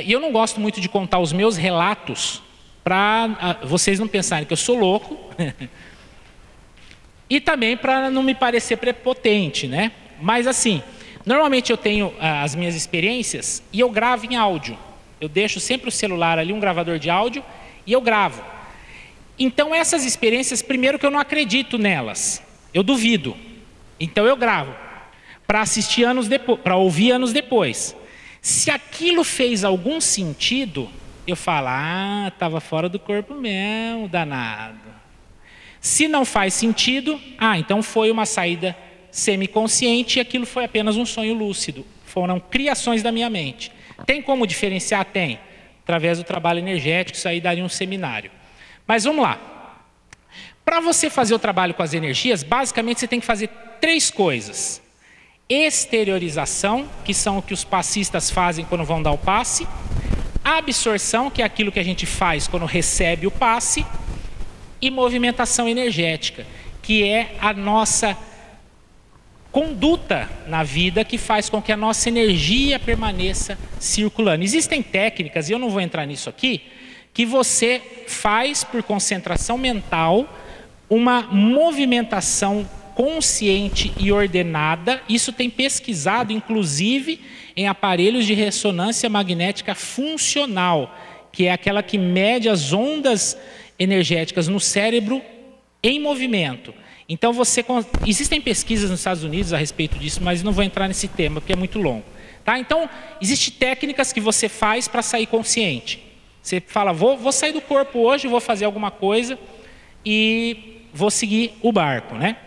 e eu não gosto muito de contar os meus relatos para vocês não pensarem que eu sou louco, e também para não me parecer prepotente, né? Mas assim, normalmente eu tenho as minhas experiências e eu gravo em áudio. Eu deixo sempre o celular ali, um gravador de áudio, e eu gravo. Então essas experiências, primeiro que eu não acredito nelas, eu duvido. Então eu gravo. para assistir anos depois, para ouvir anos depois. Se aquilo fez algum sentido, eu falo, estava fora do corpo mesmo, danado. Se não faz sentido, então foi uma saída semiconsciente e aquilo foi apenas um sonho lúcido. Foram criações da minha mente. Tem como diferenciar? Tem. Através do trabalho energético, isso aí daria um seminário. Mas vamos lá. Para você fazer o trabalho com as energias, basicamente você tem que fazer 3 coisas. Exteriorização, que são o que os passistas fazem quando vão dar o passe. Absorção, que é aquilo que a gente faz quando recebe o passe. E movimentação energética, que é a nossa conduta na vida que faz com que a nossa energia permaneça circulando. Existem técnicas, e eu não vou entrar nisso aqui, que você faz por concentração mental uma movimentação consciente e ordenada. Isso tem pesquisado, inclusive, em aparelhos de ressonância magnética funcional, que é aquela que mede as ondas energéticas no cérebro em movimento. Então, existem pesquisas nos Estados Unidos a respeito disso, mas não vou entrar nesse tema, porque é muito longo. Tá? Então, existem técnicas que você faz para sair consciente. Você fala, vou sair do corpo hoje, vou fazer alguma coisa e vou seguir o barco, né?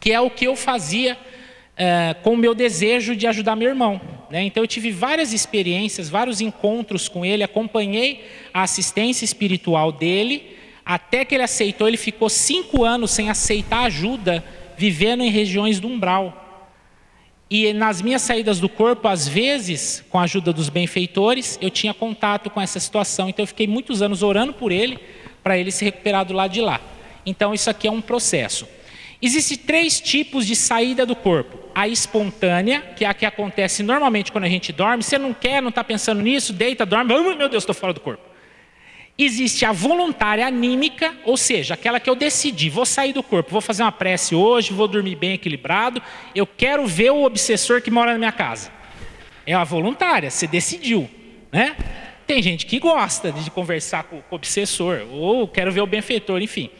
Que é o que eu fazia com o meu desejo de ajudar meu irmão, né? Então, eu tive várias experiências, vários encontros com ele, acompanhei a assistência espiritual dele, até que ele aceitou. Ele ficou 5 anos sem aceitar ajuda, vivendo em regiões do umbral. E nas minhas saídas do corpo, às vezes, com a ajuda dos benfeitores, eu tinha contato com essa situação. Então eu fiquei muitos anos orando por ele, para ele se recuperar do lado de lá. Então isso aqui é um processo. Existem 3 tipos de saída do corpo. A espontânea, que é a que acontece normalmente quando a gente dorme. Você não quer, não está pensando nisso, deita, dorme, meu Deus, estou fora do corpo. Existe a voluntária anímica, ou seja, aquela que eu decidi, vou sair do corpo, vou fazer uma prece hoje, vou dormir bem equilibrado, eu quero ver o obsessor que mora na minha casa. É a voluntária, você decidiu, né? Tem gente que gosta de conversar com o obsessor, ou quero ver o benfeitor, enfim.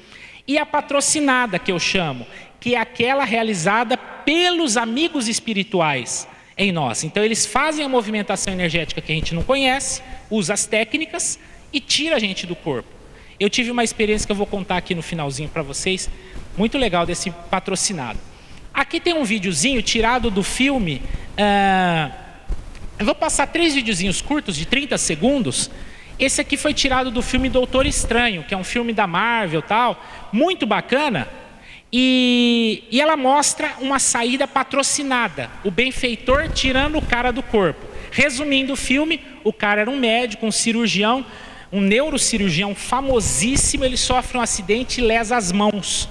E a patrocinada, que eu chamo, que é aquela realizada pelos amigos espirituais em nós. Então eles fazem a movimentação energética que a gente não conhece, usa as técnicas e tira a gente do corpo. Eu tive uma experiência que eu vou contar aqui no finalzinho para vocês, muito legal desse patrocinado. Aqui tem um videozinho tirado do filme, eu vou passar 3 videozinhos curtos de 30 segundos. Esse aqui foi tirado do filme Doutor Estranho, que é um filme da Marvel, tal, muito bacana. E ela mostra uma saída patrocinada, o benfeitor tirando o cara do corpo. Resumindo o filme, o cara era um médico, um cirurgião, um neurocirurgião famosíssimo. Ele sofre um acidente e lesa as mãos.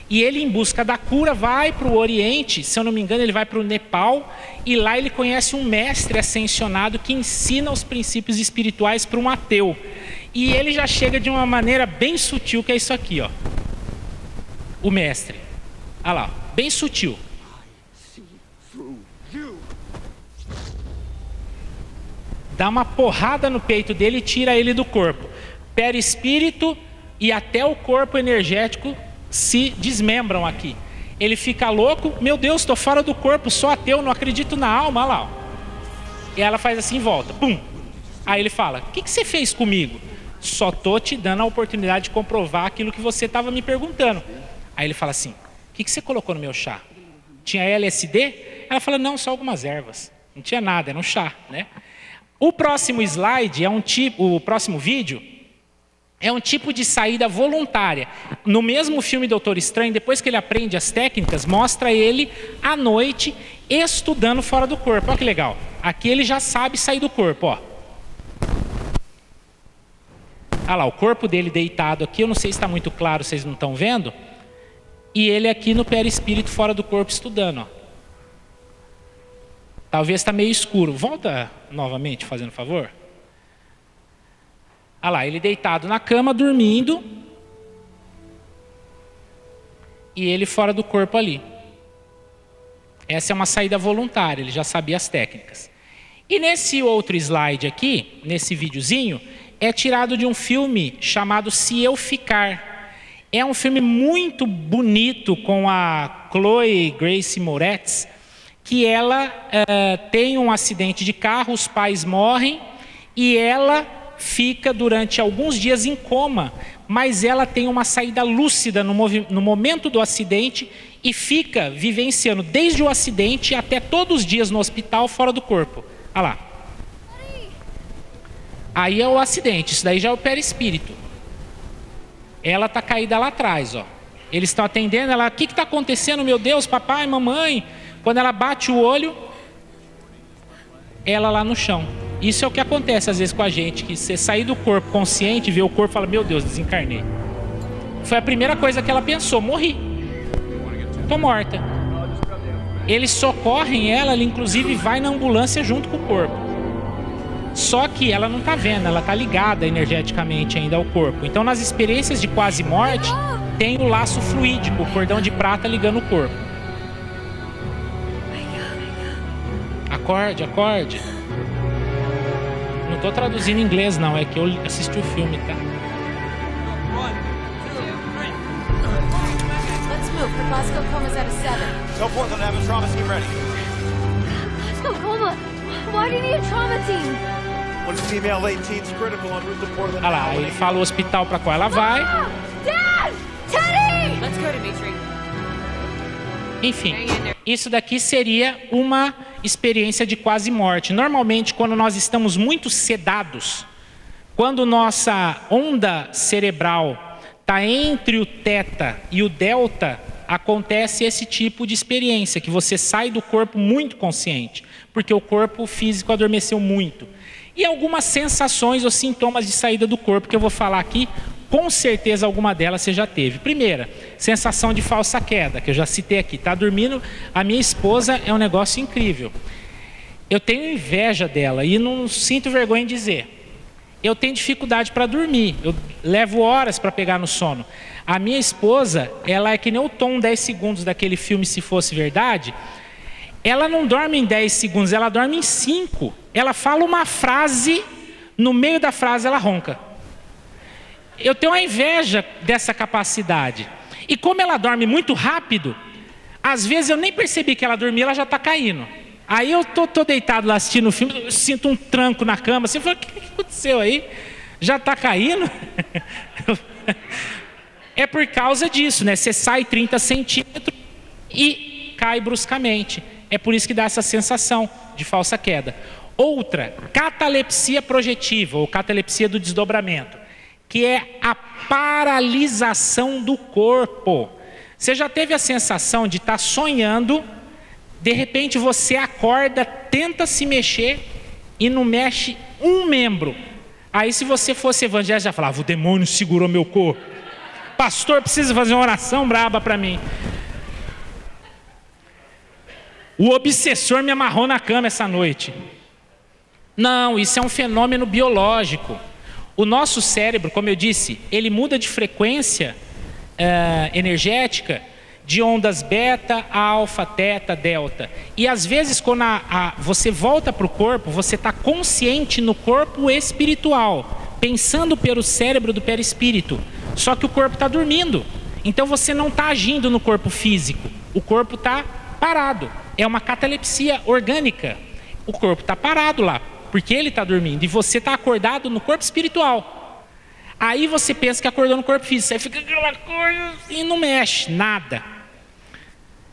E ele, em busca da cura, vai para o Oriente, se eu não me engano, ele vai para o Nepal, e lá ele conhece um mestre ascensionado que ensina os princípios espirituais para um ateu. E ele já chega de uma maneira bem sutil, que é isso aqui, ó. O mestre. Olha lá, bem sutil. Dá uma porrada no peito dele e tira ele do corpo. Perispírito e até o corpo energético se desmembram aqui. Ele fica louco, meu Deus, estou fora do corpo, sou ateu, não acredito na alma, olha lá. Ó. E ela faz assim em volta, pum. Aí ele fala, o que você fez comigo? Só estou te dando a oportunidade de comprovar aquilo que você estava me perguntando. Aí ele fala assim, o que você colocou no meu chá? Tinha LSD? Ela fala, não, só algumas ervas. Não tinha nada, era um chá, né? O próximo slide é o próximo vídeo é um tipo de saída voluntária. No mesmo filme Doutor Estranho, depois que ele aprende as técnicas, mostra ele à noite estudando fora do corpo. Olha que legal. Aqui ele já sabe sair do corpo, ó. Olha lá, o corpo dele deitado aqui, eu não sei se está muito claro, vocês não estão vendo. E ele aqui no perispírito fora do corpo estudando, ó. Talvez está meio escuro. Volta novamente, fazendo favor. Olha lá, ele deitado na cama, dormindo. E ele fora do corpo ali. Essa é uma saída voluntária, ele já sabia as técnicas. E nesse outro slide aqui, nesse videozinho, é tirado de um filme chamado Se Eu Ficar. É um filme muito bonito com a Chloe Grace Moretz, que ela tem um acidente de carro, os pais morrem e ela fica durante alguns dias em coma, mas ela tem uma saída lúcida no momento do acidente e fica vivenciando desde o acidente até todos os dias no hospital fora do corpo. Olha lá. Aí é o acidente, isso daí já é o perispírito. Ela está caída lá atrás, ó. Eles estão atendendo, ela, o que está acontecendo, meu Deus, papai, mamãe? Quando ela bate o olho, ela lá no chão. Isso é o que acontece às vezes com a gente, que você sair do corpo consciente, vê o corpo e fala, meu Deus, desencarnei. Foi a primeira coisa que ela pensou, morri. Estou morta. Eles socorrem ela inclusive vai na ambulância junto com o corpo. Só que ela não está vendo, ela está ligada energeticamente ainda ao corpo. Então nas experiências de quase morte, tem o laço fluídico, o cordão de prata ligando o corpo. Acorde, acorde. Não estou traduzindo em inglês não, é que eu assisti o filme, tá? Let's move. The Bosco coma's at a 7. Tell Portland to have a trauma team ready. Bosco coma? Why do you need a trauma team? One female late teens critical en route to Portland. Olha lá, ele fala o hospital para qual ela vai. Dad! Teddy! Let's go, Dimitri. Enfim, isso daqui seria uma experiência de quase morte. Normalmente, quando nós estamos muito sedados, quando nossa onda cerebral está entre o teta e o delta, acontece esse tipo de experiência, que você sai do corpo muito consciente, porque o corpo físico adormeceu muito. E algumas sensações ou sintomas de saída do corpo, que eu vou falar aqui, com certeza alguma delas você já teve. Primeira, sensação de falsa queda, que eu já citei aqui. Está dormindo, a minha esposa é um negócio incrível. Eu tenho inveja dela e não sinto vergonha em dizer. Eu tenho dificuldade para dormir, eu levo horas para pegar no sono. A minha esposa, ela é que nem o Tom 10 segundos daquele filme Se Fosse Verdade. Ela não dorme em 10 segundos, ela dorme em 5. Ela fala uma frase, no meio da frase ela ronca. Eu tenho uma inveja dessa capacidade. E como ela dorme muito rápido, às vezes eu nem percebi que ela dormia, ela já está caindo. Aí eu tô deitado lá assistindo o filme, eu sinto um tranco na cama, assim, eu falo, o que aconteceu aí? Já está caindo? É por causa disso, né? Você sai 30 centímetros e cai bruscamente. É por isso que dá essa sensação de falsa queda. Outra, catalepsia projetiva, ou catalepsia do desdobramento, que é a paralisação do corpo. Você já teve a sensação de estar sonhando, de repente você acorda, tenta se mexer e não mexe um membro. Aí se você fosse evangélico, já falava, o demônio segurou meu corpo. Pastor, precisa fazer uma oração braba para mim. O obsessor me amarrou na cama essa noite. Não, isso é um fenômeno biológico. O nosso cérebro, como eu disse, ele muda de frequência energética de ondas beta, alfa, teta, delta. E às vezes quando você volta para o corpo, você está consciente no corpo espiritual, pensando pelo cérebro do perispírito. Só que o corpo está dormindo. Então você não está agindo no corpo físico. O corpo está parado. É uma catalepsia orgânica. O corpo está parado lá, porque ele está dormindo. E você está acordado no corpo espiritual. Aí você pensa que acordou no corpo físico. Aí fica aquela coisa e não mexe, nada.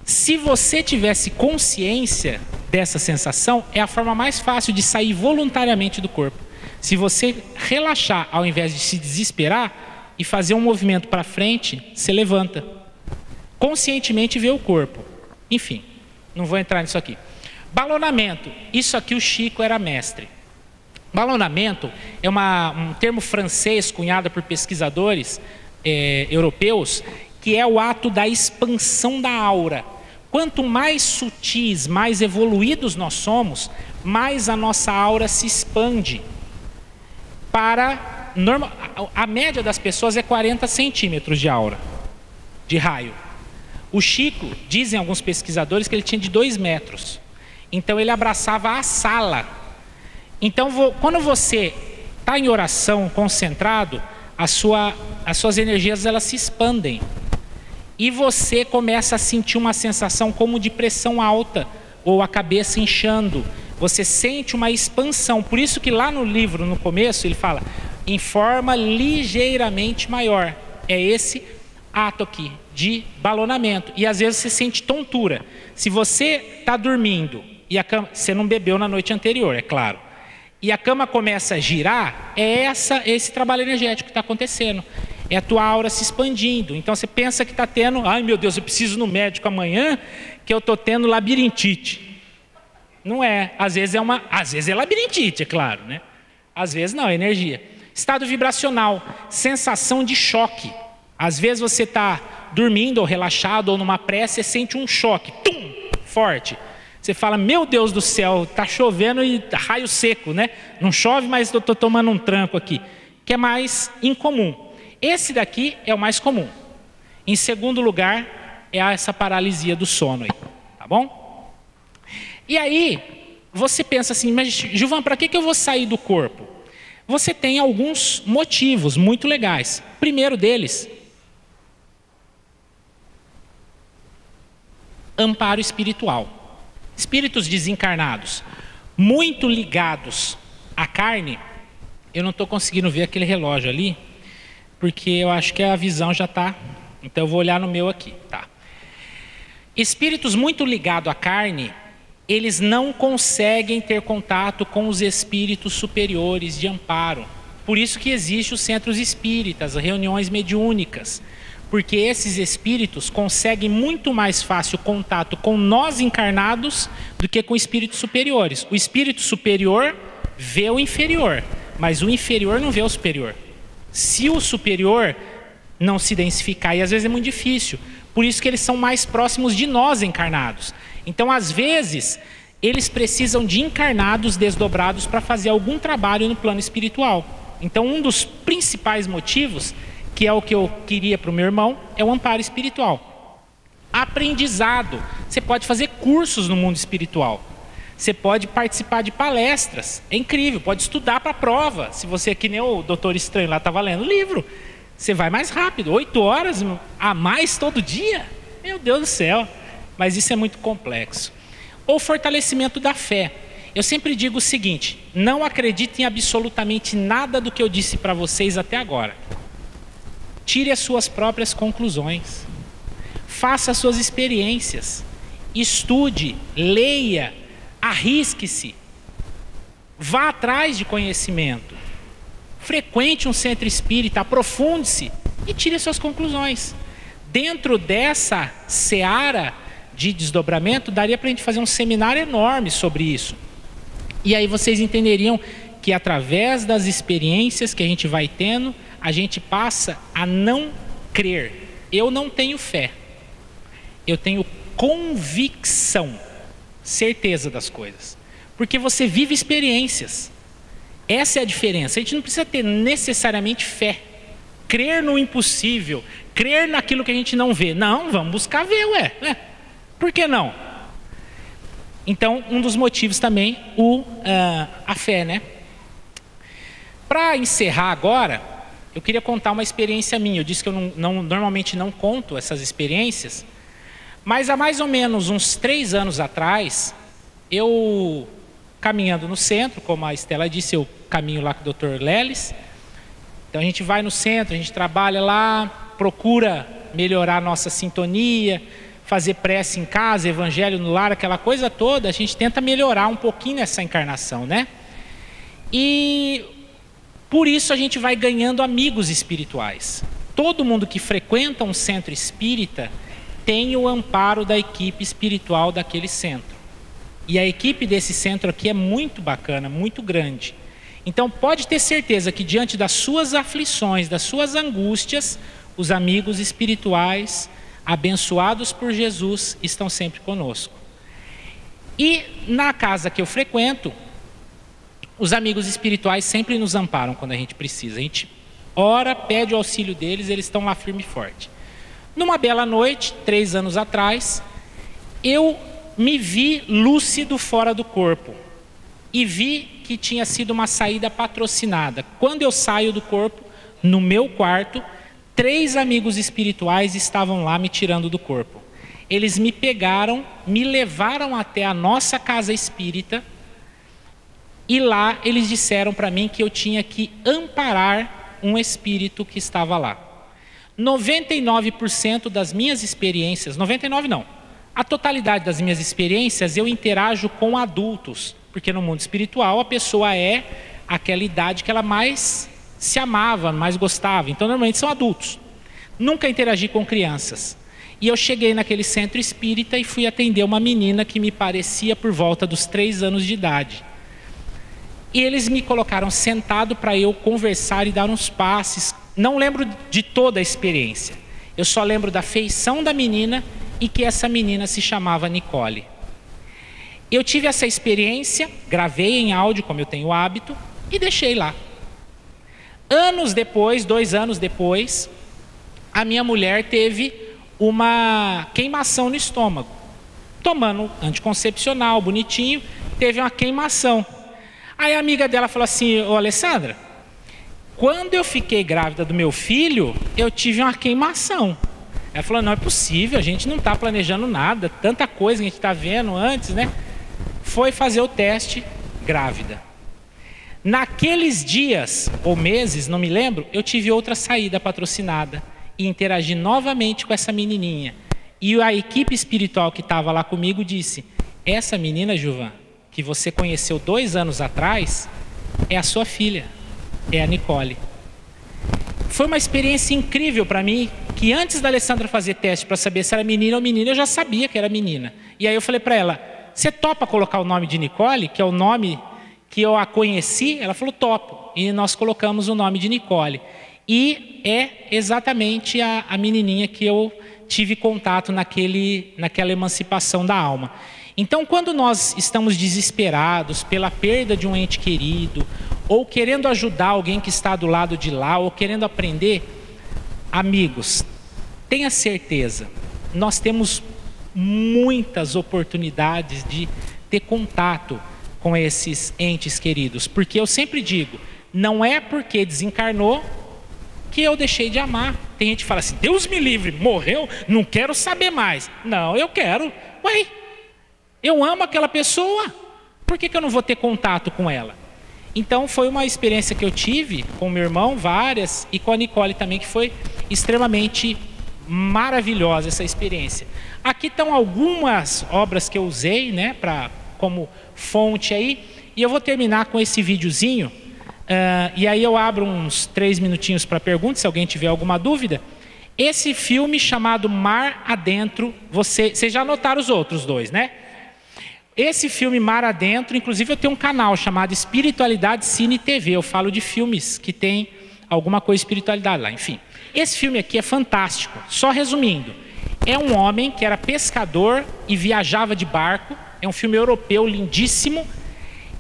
Se você tivesse consciência dessa sensação, é a forma mais fácil de sair voluntariamente do corpo. Se você relaxar ao invés de se desesperar e fazer um movimento para frente, você levanta. Conscientemente vê o corpo. Enfim, não vou entrar nisso aqui. Balonamento. Isso aqui o Chico era mestre. Balonamento é um termo francês cunhado por pesquisadores europeus, que é o ato da expansão da aura. Quanto mais sutis, mais evoluídos nós somos, mais a nossa aura se expande. A média das pessoas é 40 centímetros de aura, de raio. O Chico, dizem alguns pesquisadores, que ele tinha de 2 metros. Então ele abraçava a sala. Então quando você está em oração, concentrado, as suas energias elas se expandem. E você começa a sentir uma sensação como de pressão alta ou a cabeça inchando. Você sente uma expansão. Por isso que lá no livro, no começo, ele fala em forma ligeiramente maior. É esse ato aqui de balonamento. E às vezes você sente tontura. Se você está dormindo e a cama, você não bebeu na noite anterior, é claro, e a cama começa a girar, é esse trabalho energético que está acontecendo. É a tua aura se expandindo. Então você pensa que está tendo, ai meu Deus, eu preciso ir no médico amanhã, que eu estou tendo labirintite. Não é. Às vezes é labirintite, é claro, né? Às vezes não, é energia. Estado vibracional, sensação de choque. Às vezes você está dormindo ou relaxado ou numa prece, você sente um choque, tum, forte. Você fala, meu Deus do céu, está chovendo e raio seco, né? Não chove, mas eu estou tomando um tranco aqui, que é mais incomum. Esse daqui é o mais comum. Em segundo lugar, é essa paralisia do sono aí, tá bom? E aí, você pensa assim, mas Gilvan, para que eu vou sair do corpo? Você tem alguns motivos muito legais. Primeiro deles, amparo espiritual. Espíritos desencarnados, muito ligados à carne. Eu não estou conseguindo ver aquele relógio ali, porque eu acho que a visão já está. Então eu vou olhar no meu aqui, tá? Espíritos muito ligados à carne, eles não conseguem ter contato com os espíritos superiores de amparo. Por isso que existem os centros espíritas, reuniões mediúnicas, porque esses espíritos conseguem muito mais fácil contato com nós encarnados do que com espíritos superiores. O espírito superior vê o inferior, mas o inferior não vê o superior. Se o superior não se densificar, e às vezes é muito difícil, por isso que eles são mais próximos de nós encarnados. Então, às vezes, eles precisam de encarnados desdobrados para fazer algum trabalho no plano espiritual. Então, um dos principais motivos, que é o que eu queria para o meu irmão, é o amparo espiritual. Aprendizado. Você pode fazer cursos no mundo espiritual. Você pode participar de palestras. É incrível, pode estudar para a prova. Se você, que nem o Doutor Estranho lá, estava lendo o livro, você vai mais rápido. 8 horas a mais todo dia? Meu Deus do céu. Mas isso é muito complexo. Ou fortalecimento da fé. Eu sempre digo o seguinte, não acreditem em absolutamente nada do que eu disse para vocês até agora. Tire as suas próprias conclusões. Faça as suas experiências. Estude, leia, arrisque-se. Vá atrás de conhecimento. Frequente um centro espírita, aprofunde-se e tire as suas conclusões. Dentro dessa seara de desdobramento, daria para a gente fazer um seminário enorme sobre isso. E aí vocês entenderiam que através das experiências que a gente vai tendo, a gente passa a não crer. Eu não tenho fé. Eu tenho convicção, certeza das coisas. Porque você vive experiências. Essa é a diferença. A gente não precisa ter necessariamente fé. Crer no impossível. Crer naquilo que a gente não vê. Não, vamos buscar ver, ué. Por que não? Então, um dos motivos também, a fé, né? Para encerrar agora, eu queria contar uma experiência minha. Eu disse que eu normalmente não conto essas experiências, mas há mais ou menos uns 3 anos atrás, eu caminhando no centro, como a Estela disse, eu caminho lá com o Dr. Lelis. Então a gente vai no centro, a gente trabalha lá, procura melhorar a nossa sintonia, fazer prece em casa, evangelho no lar, aquela coisa toda, a gente tenta melhorar um pouquinho nessa encarnação, né? E por isso a gente vai ganhando amigos espirituais. Todo mundo que frequenta um centro espírita tem o amparo da equipe espiritual daquele centro. E a equipe desse centro aqui é muito bacana, muito grande. Então pode ter certeza que diante das suas aflições, das suas angústias, os amigos espirituais abençoados por Jesus estão sempre conosco. E na casa que eu frequento, os amigos espirituais sempre nos amparam quando a gente precisa. A gente ora, pede o auxílio deles, eles estão lá firme e forte. Numa bela noite, 3 anos atrás, eu me vi lúcido fora do corpo e vi que tinha sido uma saída patrocinada. Quando eu saio do corpo, no meu quarto, 3 amigos espirituais estavam lá me tirando do corpo. eles me pegaram, me levaram até a nossa casa espírita, e lá eles disseram para mim que eu tinha que amparar um espírito que estava lá. 99% das minhas experiências, 99 não, a totalidade das minhas experiências eu interajo com adultos, porque no mundo espiritual a pessoa é aquela idade que ela mais se amava, mais gostava, então normalmente são adultos. Nunca interagi com crianças. E eu cheguei naquele centro espírita e fui atender uma menina que me parecia por volta dos 3 anos de idade. E eles me colocaram sentado para eu conversar e dar uns passes. Não lembro de toda a experiência. Eu só lembro da feição da menina e que essa menina se chamava Nicole. Eu tive essa experiência, gravei em áudio, como eu tenho o hábito, e deixei lá. Anos depois, 2 anos depois, a minha mulher teve uma queimação no estômago. Tomando anticoncepcional, bonitinho, teve uma queimação. Aí a amiga dela falou assim: ô Alessandra, quando eu fiquei grávida do meu filho, eu tive uma queimação. Ela falou: não é possível, a gente não está planejando nada, tanta coisa que a gente está vendo antes, né? Foi fazer o teste, grávida. Naqueles dias ou meses, não me lembro, eu tive outra saída patrocinada e interagi novamente com essa menininha. E a equipe espiritual que estava lá comigo disse: essa menina, Gilvan, que você conheceu 2 anos atrás, é a sua filha, é a Nicole. Foi uma experiência incrível para mim, que antes da Alessandra fazer teste para saber se era menina ou menina, eu já sabia que era menina. E aí eu falei para ela: você topa colocar o nome de Nicole, que é o nome que eu a conheci? Ela falou: topo. E nós colocamos o nome de Nicole. E é exatamente a menininha que eu tive contato naquela emancipação da alma. Então, quando nós estamos desesperados pela perda de um ente querido, ou querendo ajudar alguém que está do lado de lá, ou querendo aprender, amigos, tenha certeza, nós temos muitas oportunidades de ter contato com esses entes queridos, porque eu sempre digo, não é porque desencarnou que eu deixei de amar. Tem gente que fala assim: Deus me livre, morreu, não quero saber mais. Não, eu quero. Ué, eu amo aquela pessoa, por que eu não vou ter contato com ela? Então foi uma experiência que eu tive com meu irmão, várias, e com a Nicole também, que foi extremamente maravilhosa essa experiência. Aqui estão algumas obras que eu usei, né, como fonte aí, e eu vou terminar com esse videozinho, e aí eu abro uns 3 minutinhos para perguntas, se alguém tiver alguma dúvida. Esse filme chamado Mar Adentro, vocês já notaram os outros 2, né? Esse filme Mar Adentro, inclusive eu tenho um canal chamado Espiritualidade Cine TV, eu falo de filmes que tem alguma coisa de espiritualidade lá, enfim. Esse filme aqui é fantástico, só resumindo. É um homem que era pescador e viajava de barco, é um filme europeu lindíssimo,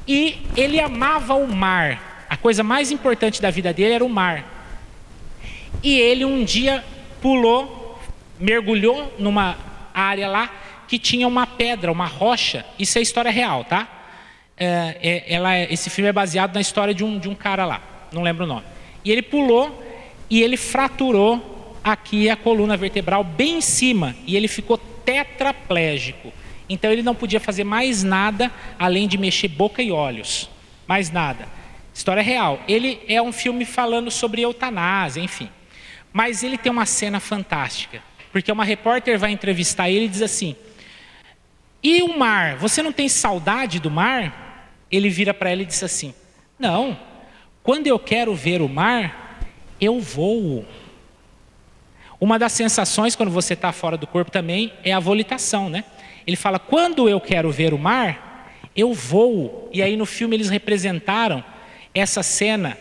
e ele amava o mar, a coisa mais importante da vida dele era o mar. E ele um dia pulou, mergulhou numa área lá, que tinha uma pedra, uma rocha. Isso é história real, tá? Esse filme é baseado na história de um cara lá, não lembro o nome. E ele pulou e ele fraturou aqui a coluna vertebral bem em cima, e ele ficou tetraplégico. Então ele não podia fazer mais nada além de mexer boca e olhos, mais nada. História real. Ele é um filme falando sobre eutanásia, enfim. Mas ele tem uma cena fantástica, porque uma repórter vai entrevistar ele e diz assim: e o mar, você não tem saudade do mar? Ele vira para ela e diz assim: não, quando eu quero ver o mar, eu voo. Uma das sensações quando você está fora do corpo também é a volitação, né? Ele fala: quando eu quero ver o mar, eu voo. E aí no filme eles representaram essa cena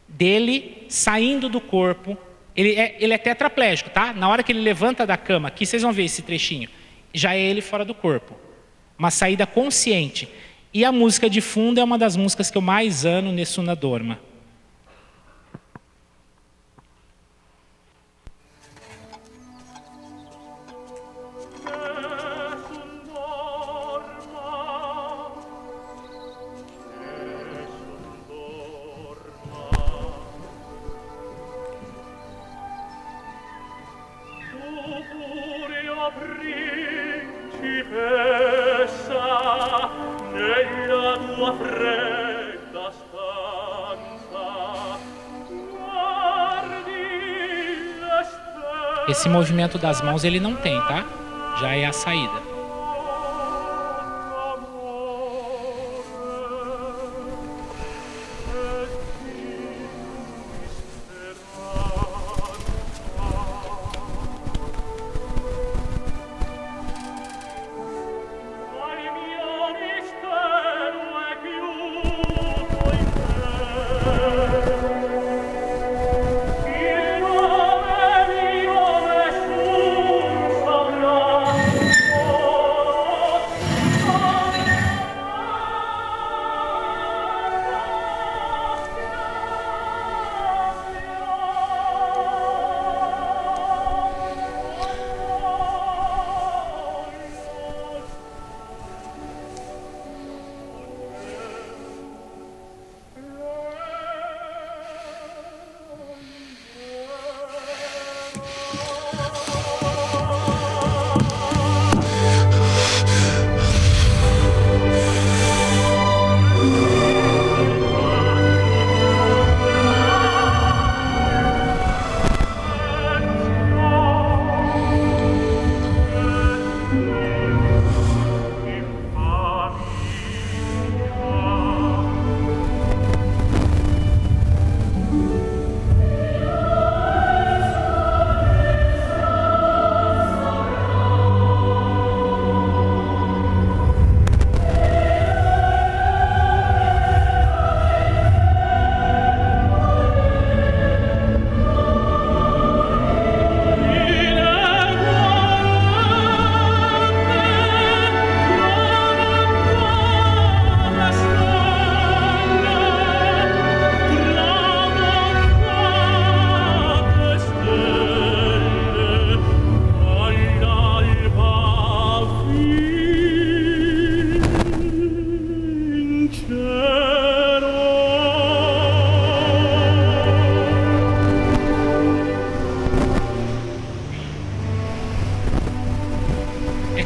dele saindo do corpo. Ele é tetraplégico, tá? Na hora que ele levanta da cama, aqui vocês vão ver esse trechinho, já é ele fora do corpo. Uma saída consciente. E a música de fundo é uma das músicas que eu mais amo, Nessuna Dorma. Furia Esse movimento das mãos ele não tem, tá? Já é a saída.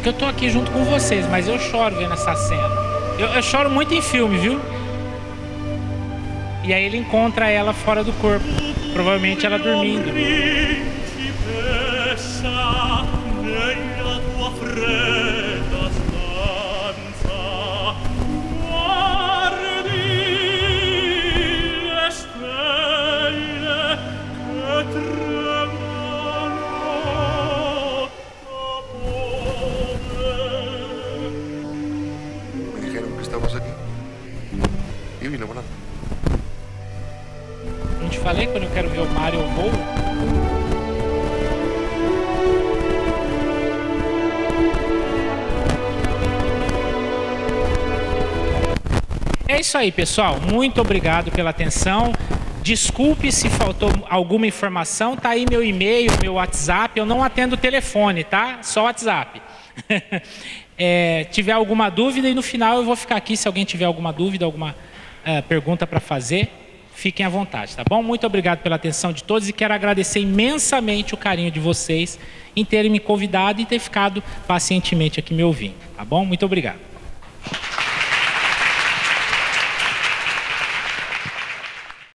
Que eu tô aqui junto com vocês, mas eu choro vendo essa cena. Eu choro muito em filme, viu? E aí ele encontra ela fora do corpo, provavelmente ela dormindo. Não te falei quando eu quero ver o Mario eu voo? É isso aí, pessoal. Muito obrigado pela atenção. Desculpe se faltou alguma informação. Tá aí meu e-mail, meu WhatsApp. Eu não atendo o telefone, tá? Só WhatsApp. Tiver alguma dúvida, e no final eu vou ficar aqui se alguém tiver alguma dúvida, alguma pergunta para fazer, fiquem à vontade, tá bom? Muito obrigado pela atenção de todos e quero agradecer imensamente o carinho de vocês em terem me convidado e ter ficado pacientemente aqui me ouvindo, tá bom? Muito obrigado.